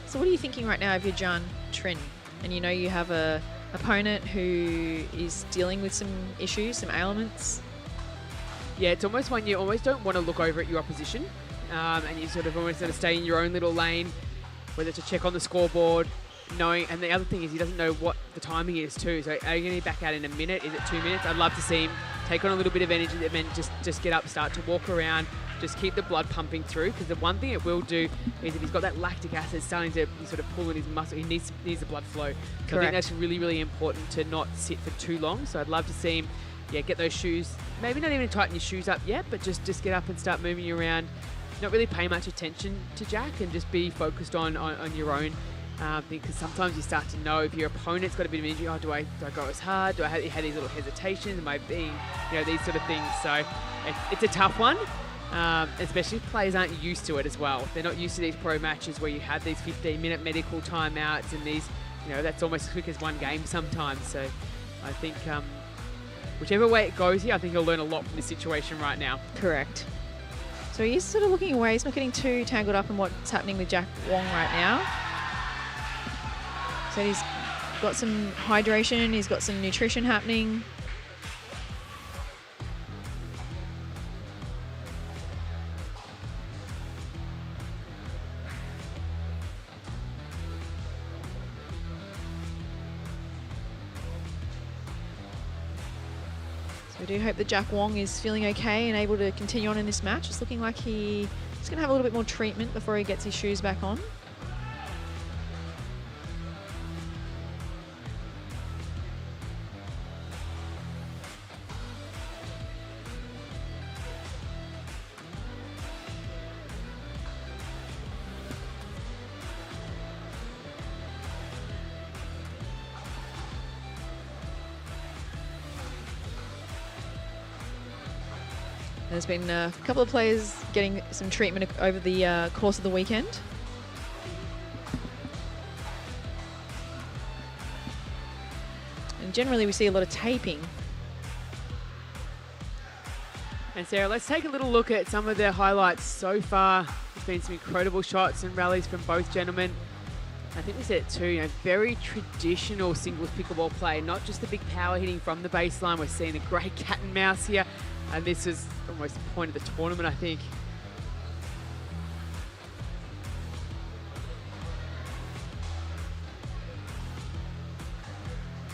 So what are you thinking right now of your Trinh? And you have a opponent who is dealing with some issues, some ailments. Yeah, it's almost when you almost don't want to look over at your opposition, and you almost stay in your own little lane, whether to check on the scoreboard, knowing, and the other thing is he doesn't know what the timing is too. So are you going to be back out in a minute? Is it 2 minutes? I'd love to see him take on a little bit of energy and then just get up, start to walk around, just keep the blood pumping through, because the one thing it will do is if he's got that lactic acid starting to pull in his muscle, he needs the blood flow. So I think that's really, really important to not sit for too long. So I'd love to see him, get those shoes, maybe not even tighten your shoes up yet, but just get up and start moving around. Not really pay much attention to Jack and just be focused on your own thing, because sometimes you start to know if your opponent's got a bit of injury, do I go as hard? Do I have these little hesitations? Am I being, these sort of things. So it's a tough one, especially if players aren't used to it as well. They're not used to these pro matches where you have these 15-minute medical timeouts and these, that's almost as quick as one game sometimes. So I think whichever way it goes here, I think he'll learn a lot from this situation right now. Correct. So he's sort of looking away. He's not getting too tangled up in what's happening with Jack Wong right now. So he's got some hydration. He's got some nutrition happening. We do hope that Jack Wong is feeling okay and able to continue on in this match. It's looking like he's going to have a little bit more treatment before he gets his shoes back on. There's been a couple of players getting some treatment over the course of the weekend. generally we see a lot of taping. And Sarah, let's take a little look at some of their highlights so far. There's been some incredible shots and rallies from both gentlemen. I think we said it too, very traditional singles pickleball play, not just the big power hitting from the baseline. We're seeing a great cat and mouse here, and this is almost the point of the tournament, I think.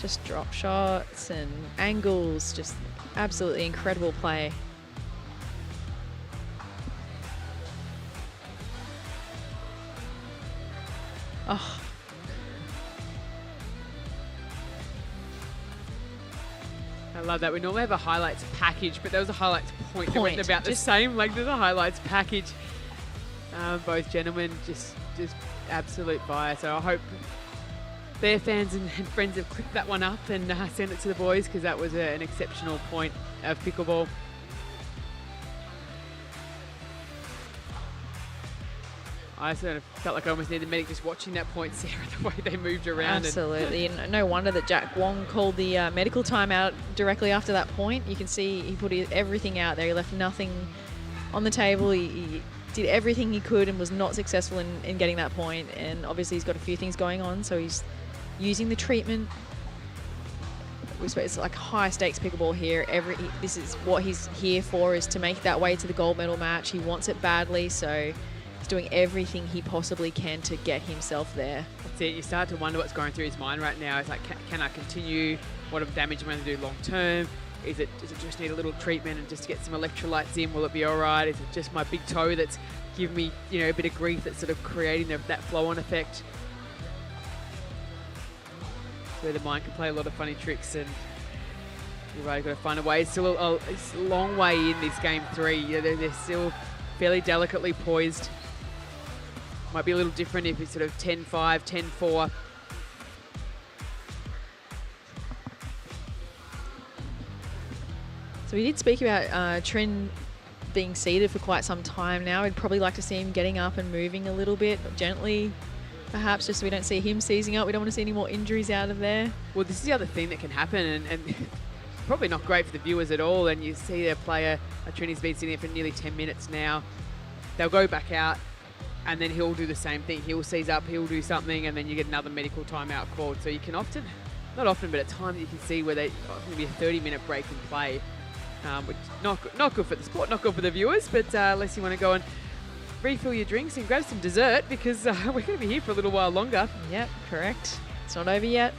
Just drop shots and angles, just absolutely incredible play. Oh. I love that. We normally have a highlights package, but there was a highlights point that went about the same. Like there's a highlights package. Both gentlemen just absolute fire. So I hope their fans and friends have clipped that one up and sent it to the boys, because that was an exceptional point of pickleball. I sort of felt like I almost needed the medic just watching that point, Sarah, the way they moved around. Absolutely, and no wonder that Jack Wong called the medical timeout directly after that point. You can see he put everything out there. He left nothing on the table. He did everything he could and was not successful in getting that point. And obviously he's got a few things going on, so he's using the treatment. It's like high stakes pickleball here. This is what he's here for, is to make that way to the gold medal match. He wants it badly, so he's doing everything he possibly can to get himself there. That's it. You start to wonder what's going through his mind right now. It's like, can I continue? What damage am I going to do long term? Does it just need a little treatment and just to get some electrolytes in? Will it be all right? Is it just my big toe that's giving me, a bit of grief that's sort of creating that flow-on effect? Where the mind can play a lot of funny tricks, and you've really got to find a way. It's still it's a long way in this game 3. They're still fairly delicately poised. Might be a little different if it's sort of 10-5, 10-4. So we did speak about Trinh being seated for quite some time now. I'd probably like to see him getting up and moving a little bit gently, perhaps, just so we don't see him seizing up. We don't want to see any more injuries out of there. Well, this is the other thing that can happen, and probably not great for the viewers at all. And you see their player, Trini's been sitting there for nearly 10 minutes now. They'll go back out, and then he'll do the same thing. He'll seize up, he'll do something, and then you get another medical timeout called. So you can often, not often, but at times you can see where there's going to be a 30-minute break in play, which not good for the sport, not good for the viewers, but unless you want to go and refill your drinks and grab some dessert, because we're going to be here for a little while longer. Yep, correct. It's not over yet.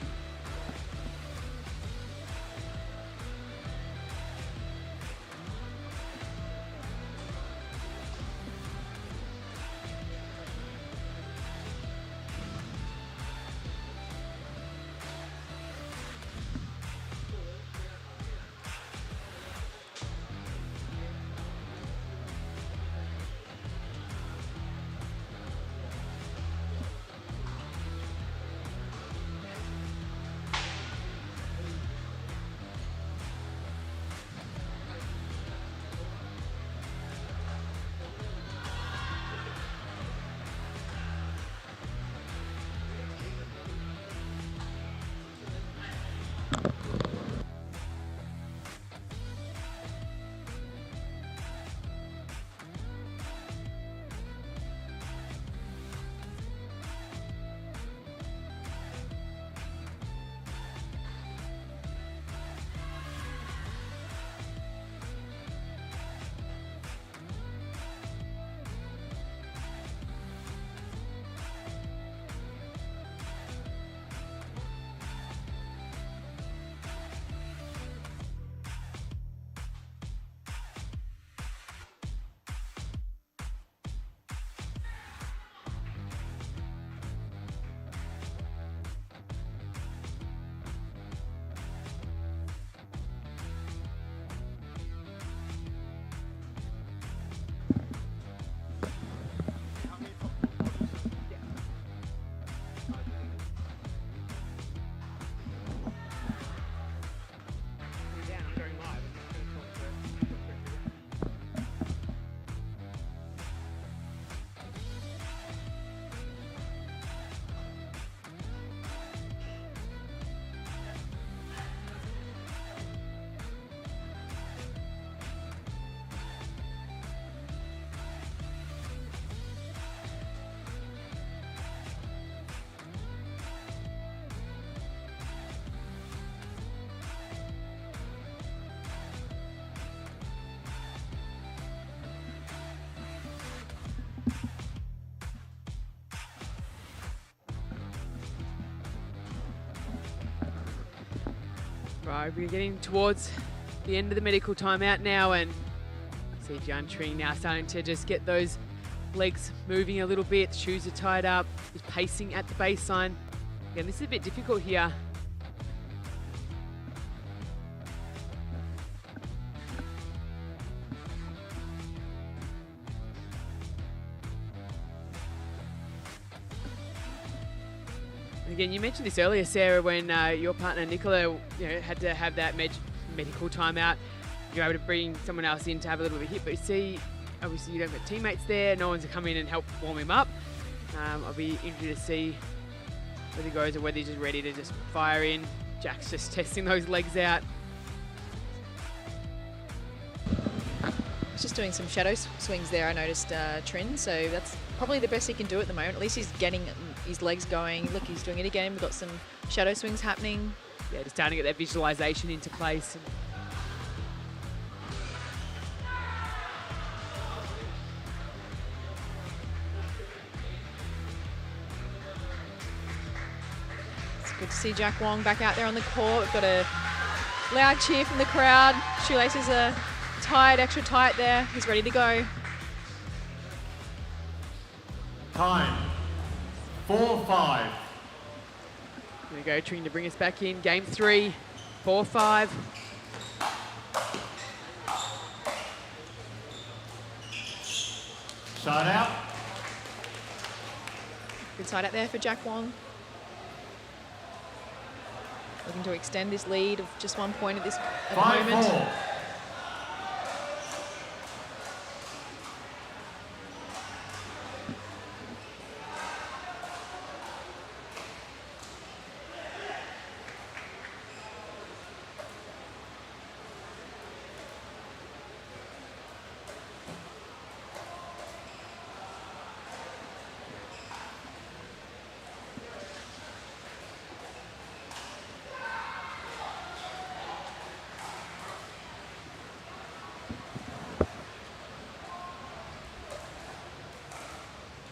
Right, we're getting towards the end of the medical timeout now, and see Trinh now starting to just get those legs moving a little bit. Shoes are tied up. He's pacing at the baseline. Again, this is a bit difficult here. Again, you mentioned this earlier, Sarah, when your partner Nicola, had to have that medical timeout. You're able to bring someone else in to have a little bit of hit, but you see, obviously you don't have teammates there. No one's to come in and help warm him up. I'll be interested to see whether he goes or whether he's just ready to just fire in. Jack's just testing those legs out. He's just doing some shadow swings there, I noticed, Trinh, so that's probably the best he can do at the moment. At least he's getting his legs going. Look, he's doing it again. We've got some shadow swings happening. Yeah, just starting to get that visualization into place. It's good to see Jack Wong back out there on the court. We've got a loud cheer from the crowd. Shoelaces are tied, extra tight there. He's ready to go. Time. 4-5. There we go, Trinh to bring us back in. Game 3, 4-5. Side out. Good side out there for Jack Wong. Looking to extend this lead of just 1 point at the moment. 5-4.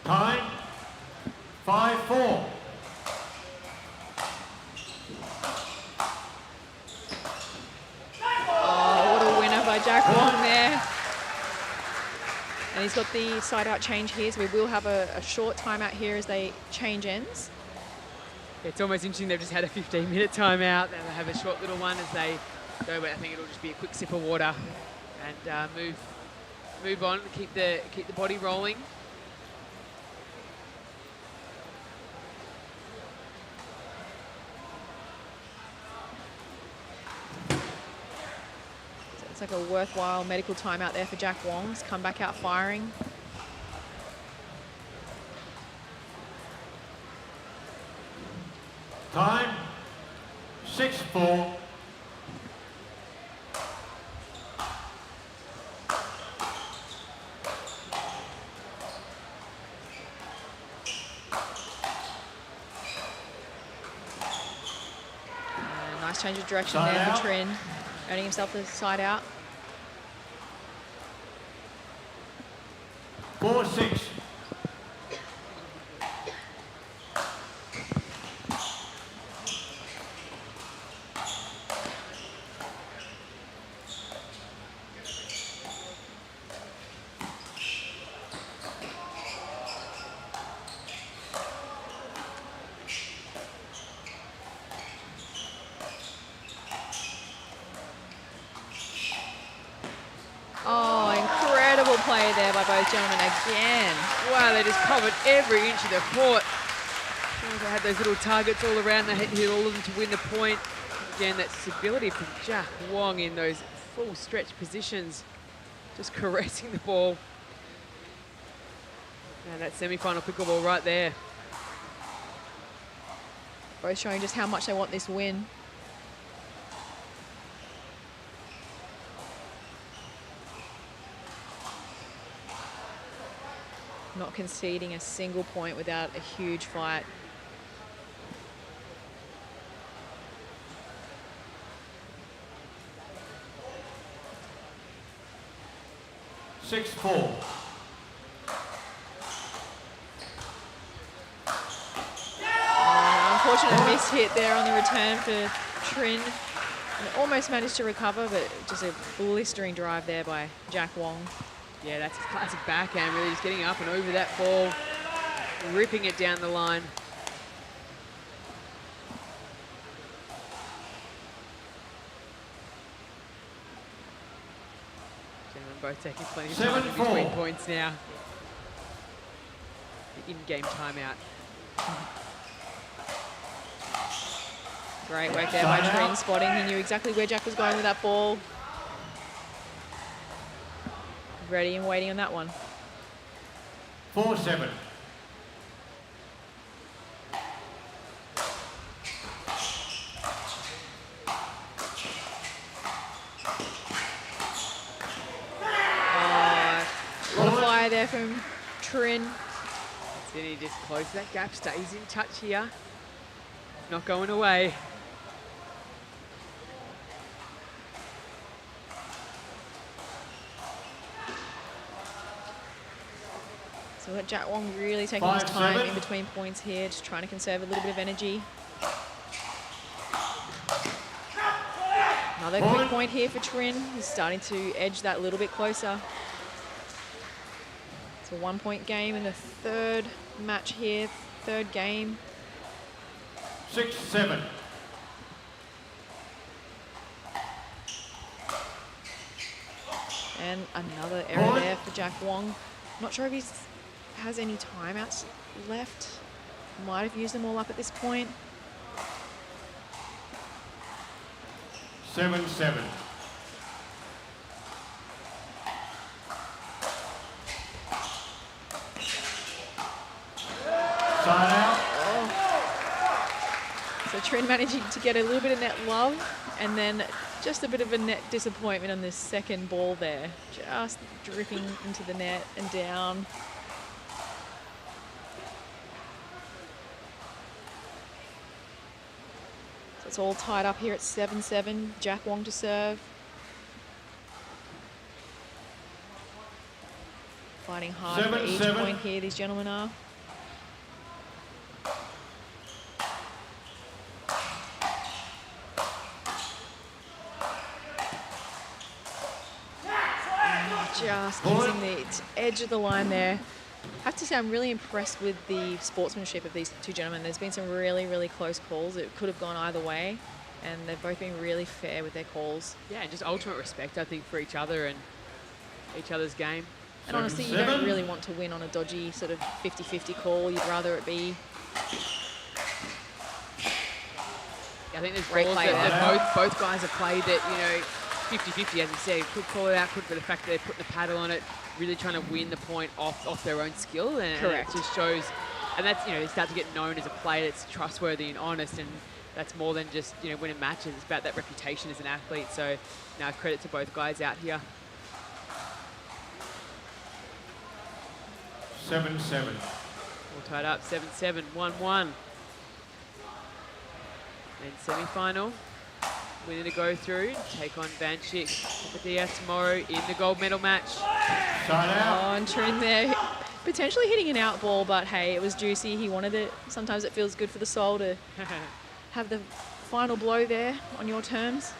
Time. 5-4. Oh, what a winner by Jack Wong there. And he's got the side out change here, so we will have a short timeout here as they change ends. It's almost interesting they've just had a 15-minute timeout, and they'll have a short little one as they go, but I think it'll just be a quick sip of water and move on, keep the body rolling. It's like a worthwhile medical timeout there for Jack Wong. He's come back out firing. Time. 6-4. Nice change of direction Side there out. for Trinh, earning himself the side out. 4-6. Oh, incredible play there by both gentlemen again. Wow, they just covered every inch of the court. They had those little targets all around. They had to hit all of them to win the point. Again, that stability from Jack Wong in those full stretch positions, just caressing the ball. And that semi-final pickleball right there. Both showing just how much they want this win. Not conceding a single point without a huge fight. Unfortunate miss hit there on the return for Trinh. And almost managed to recover, but just a blistering drive there by Jack Wong. Yeah, that's his classic backhand, really just getting up and over that ball, ripping it down the line. Gentlemen both taking plenty of time in between points now. The in-game timeout. Great work there by Trinh, spotting. He knew exactly where Jack was going with that ball. Ready and waiting on that one. 4-7. What a fire there from Trinh. Then he just closes that gap, stays in touch here. Not going away. So let Jack Wong really taking his time in between points here, just trying to conserve a little bit of energy. Another quick point here for Trinh. He's starting to edge that a little bit closer. It's a 1-point game in the third match here, third game. 6-7. And another error there for Jack Wong. Not sure if he has any timeouts left. Might have used them all up at this point. 7-7. Side out. So Trinh managing to get a little bit of net love, and then just a bit of a net disappointment on this second ball there. Just dripping into the net and down. So it's all tied up here at 7-7. Jack Wong to serve. Fighting hard for each point here, these gentlemen are. Just using the edge of the line there. I have to say I'm really impressed with the sportsmanship of these two gentlemen. There's been some really, really close calls. It could have gone either way, and they've both been really fair with their calls. Yeah, and just ultimate respect, I think, for each other and each other's game. And honestly, you don't really want to win on a dodgy sort of 50-50 call. You'd rather it be... I think there's balls that both guys have played that, you know, 50-50, as you said, could call it out, could, but the fact that they're putting the paddle on it, really trying to win the point off their own skill, and it just shows, and that's, you know, they start to get known as a player that's trustworthy and honest, and that's more than just, you know, winning matches. It's about that reputation as an athlete. So now credit to both guys out here. 7-7. All tied up, 7-7, 1-1. And semi-final. Winner to go through, take on Banchik Papadia tomorrow in the gold medal match. Side out. On Trinh there, potentially hitting an out ball, but hey, it was juicy. He wanted it. Sometimes it feels good for the soul to have the final blow there on your terms.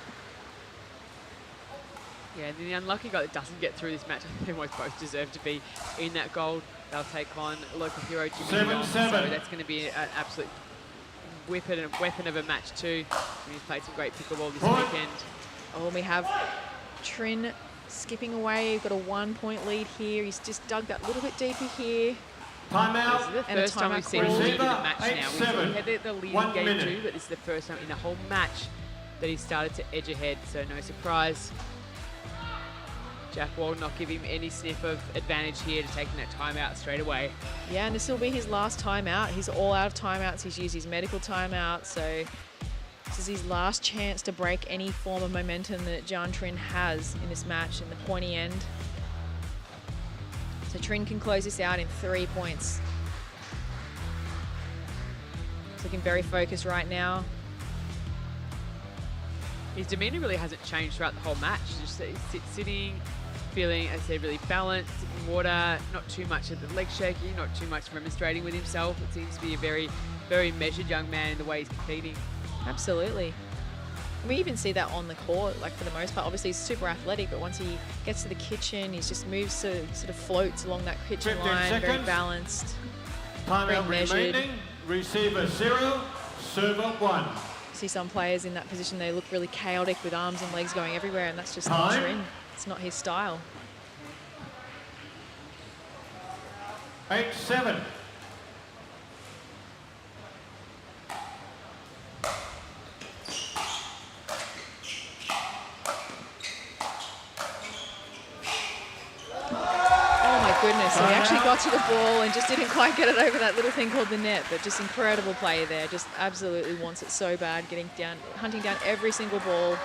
Yeah, the unlucky guy that doesn't get through this match, I think they both deserve to be in that gold. They'll take on local hero Jimmy Wong, so that's going to be an absolute weapon of a match too. And he's played some great pickleball this weekend. Oh, and we have Trinh skipping away. We've got a 1-point lead here. He's just dug that little bit deeper here. Timeout. This is the first time we've seen a lead in a match now. We had the lead in game 2, but this is the first time in the whole match that he started to edge ahead, so no surprise. Jack Wong not give him any sniff of advantage here to taking that timeout straight away. Yeah, and this will be his last timeout. He's all out of timeouts. He's used his medical timeout, so this is his last chance to break any form of momentum that Giang Trinh has in this match in the pointy end. So Trinh can close this out in 3 points. He's looking very focused right now. His demeanour really hasn't changed throughout the whole match. Just sitting, feeling, as I said, really balanced, sipping water, not too much of the leg shaking, not too much remonstrating with himself. It seems to be a very, very measured young man in the way he's competing. Absolutely. We even see that on the court, like for the most part. Obviously, he's super athletic, but once he gets to the kitchen, he just moves sort of floats along that kitchen 15 line, very seconds. balanced. Timeout Very measured. remaining. Receiver 0, server 1. See some players in that position, they look really chaotic with arms and legs going everywhere, and that's just not Time. Trinh. It's not his style. 8-7. Goodness, so he actually got to the ball and just didn't quite get it over that little thing called the net, but just incredible play there. Just absolutely wants it so bad, getting down, hunting down every single ball,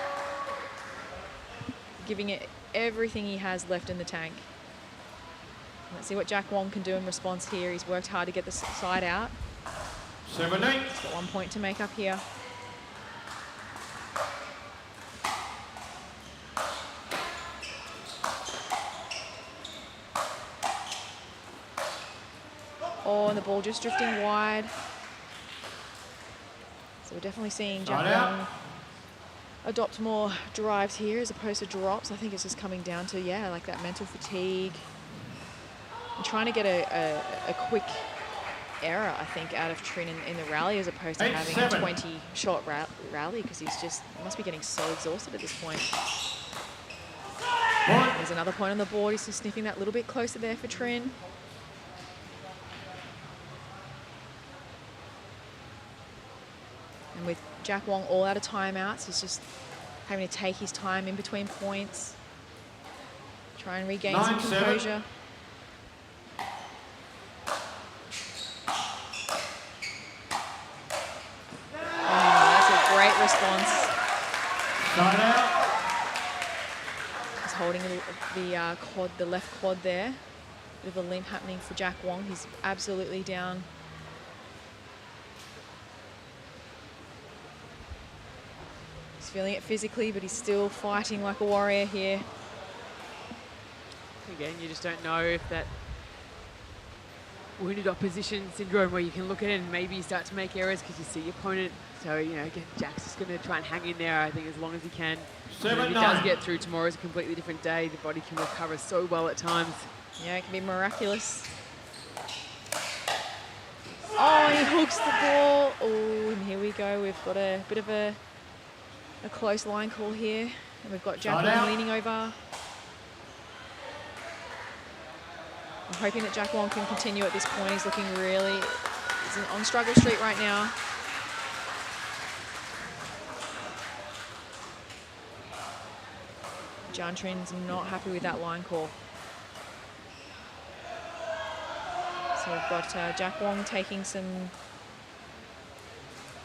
giving it everything he has left in the tank. Let's see what Jack Wong can do in response here. He's worked hard to get the side out. 7-8. He's got 1 point to make up here. Oh, and the ball just drifting wide. So we're definitely seeing Jack Wong adopt more drives here as opposed to drops. I think it's just coming down to, yeah, like that mental fatigue. And trying to get a quick error, I think, out of Trinh in the rally as opposed to having a 20-shot rally, because he must be getting so exhausted at this point. There's another point on the board. He's just sniffing that little bit closer there for Trinh. And with Jack Wong all out of timeouts, he's just having to take his time in between points, try and regain some composure. Oh, that's a great response. He's holding the quad, the left quad there. Bit of a limp happening for Jack Wong. He's absolutely down. Feeling it physically, but he's still fighting like a warrior here. Again, you just don't know if that wounded opposition syndrome where you can look at it and maybe you start to make errors because you see your opponent. So, you know, again, Jack's just going to try and hang in there, I think, as long as he can. If he does get through, tomorrow's a completely different day. The body can recover so well at times. Yeah, it can be miraculous. Oh, he hooks the ball. Oh, and here we go. We've got a bit of a close line call here. And we've got Jack Wong leaning over. I'm hoping that Jack Wong can continue at this point. He's looking really, he's on struggle street right now. Trinh's not happy with that line call. So we've got Jack Wong taking some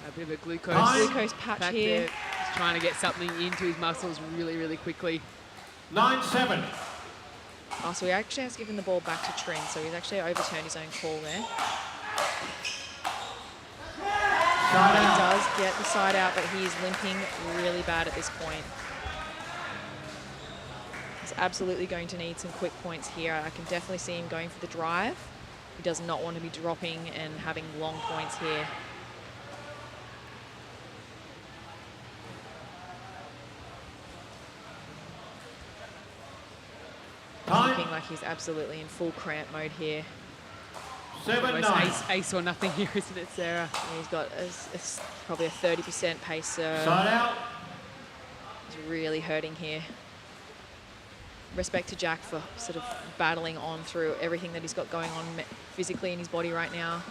a bit of a glucose patch here. There. He's trying to get something into his muscles really, really quickly. 9-7. Oh, so he actually has given the ball back to Trinh, so he's actually overturned his own call there. He does get the side out, but he's limping really bad at this point. He's absolutely going to need some quick points here. I can definitely see him going for the drive. He does not want to be dropping and having long points here. Looking like he's absolutely in full cramp mode here. 7-9. Ace or nothing here, isn't it, Sarah? Yeah, he's got probably a 30% pace serve. Side out. He's really hurting here. Respect to Jack for sort of battling on through everything that he's got going on physically in his body right now.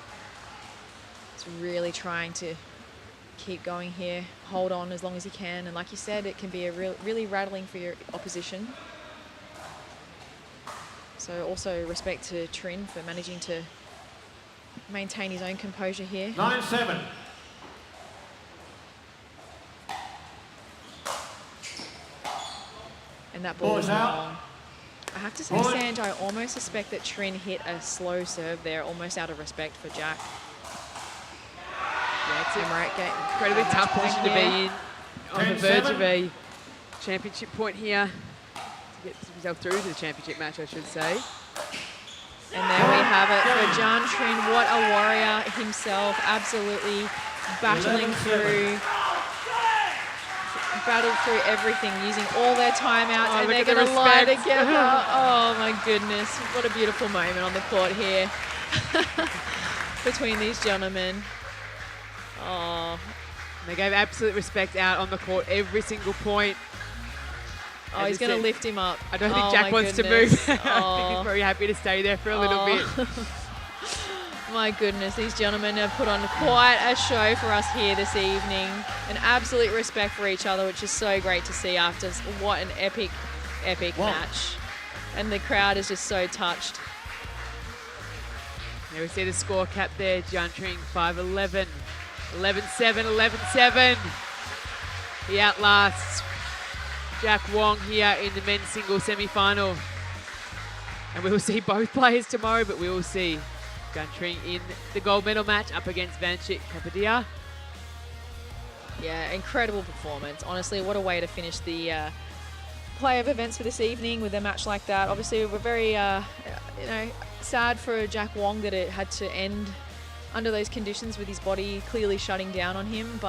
He's really trying to keep going here, hold on as long as he can. And like you said, it can be a really rattling for your opposition. So also respect to Trinh for managing to maintain his own composure here. 9-7. And that ball is out. long. I have to say, Sanj, I almost suspect that Trinh hit a slow serve there, almost out of respect for Jack. Yeah, it's an incredibly tough position to be in. On the verge of a championship point here. To get himself through to the championship match, I should say. And there we have it for Trinh. What a warrior himself, absolutely battling through battled through everything, using all their time out, Oh, and look they're at the going to lie respect. together. Oh my goodness, what a beautiful moment on the court here between these gentlemen. Oh, They gave absolute respect out on the court every single point. oh, he's going to lift him up. I don't think Oh, Jack my wants to goodness. move. I think Oh. he's very happy to stay there for a little bit. My goodness, these gentlemen have put on quite a show for us here this evening. An absolute respect for each other, which is so great to see after what an epic Wong. match. And the crowd is just so touched. There we see the score cap there. Jian Tring 5-11, 11-7, 11-7. He outlasts Jack Wong here in the men's single semi-final. And we will see both players tomorrow, but we will see Jian Tring in the gold medal match up against Vanchik Kapadia. Yeah, incredible performance. Honestly, what a way to finish the play of events for this evening with a match like that. Obviously, we're very, sad for Jack Wong that it had to end under those conditions with his body clearly shutting down on him, but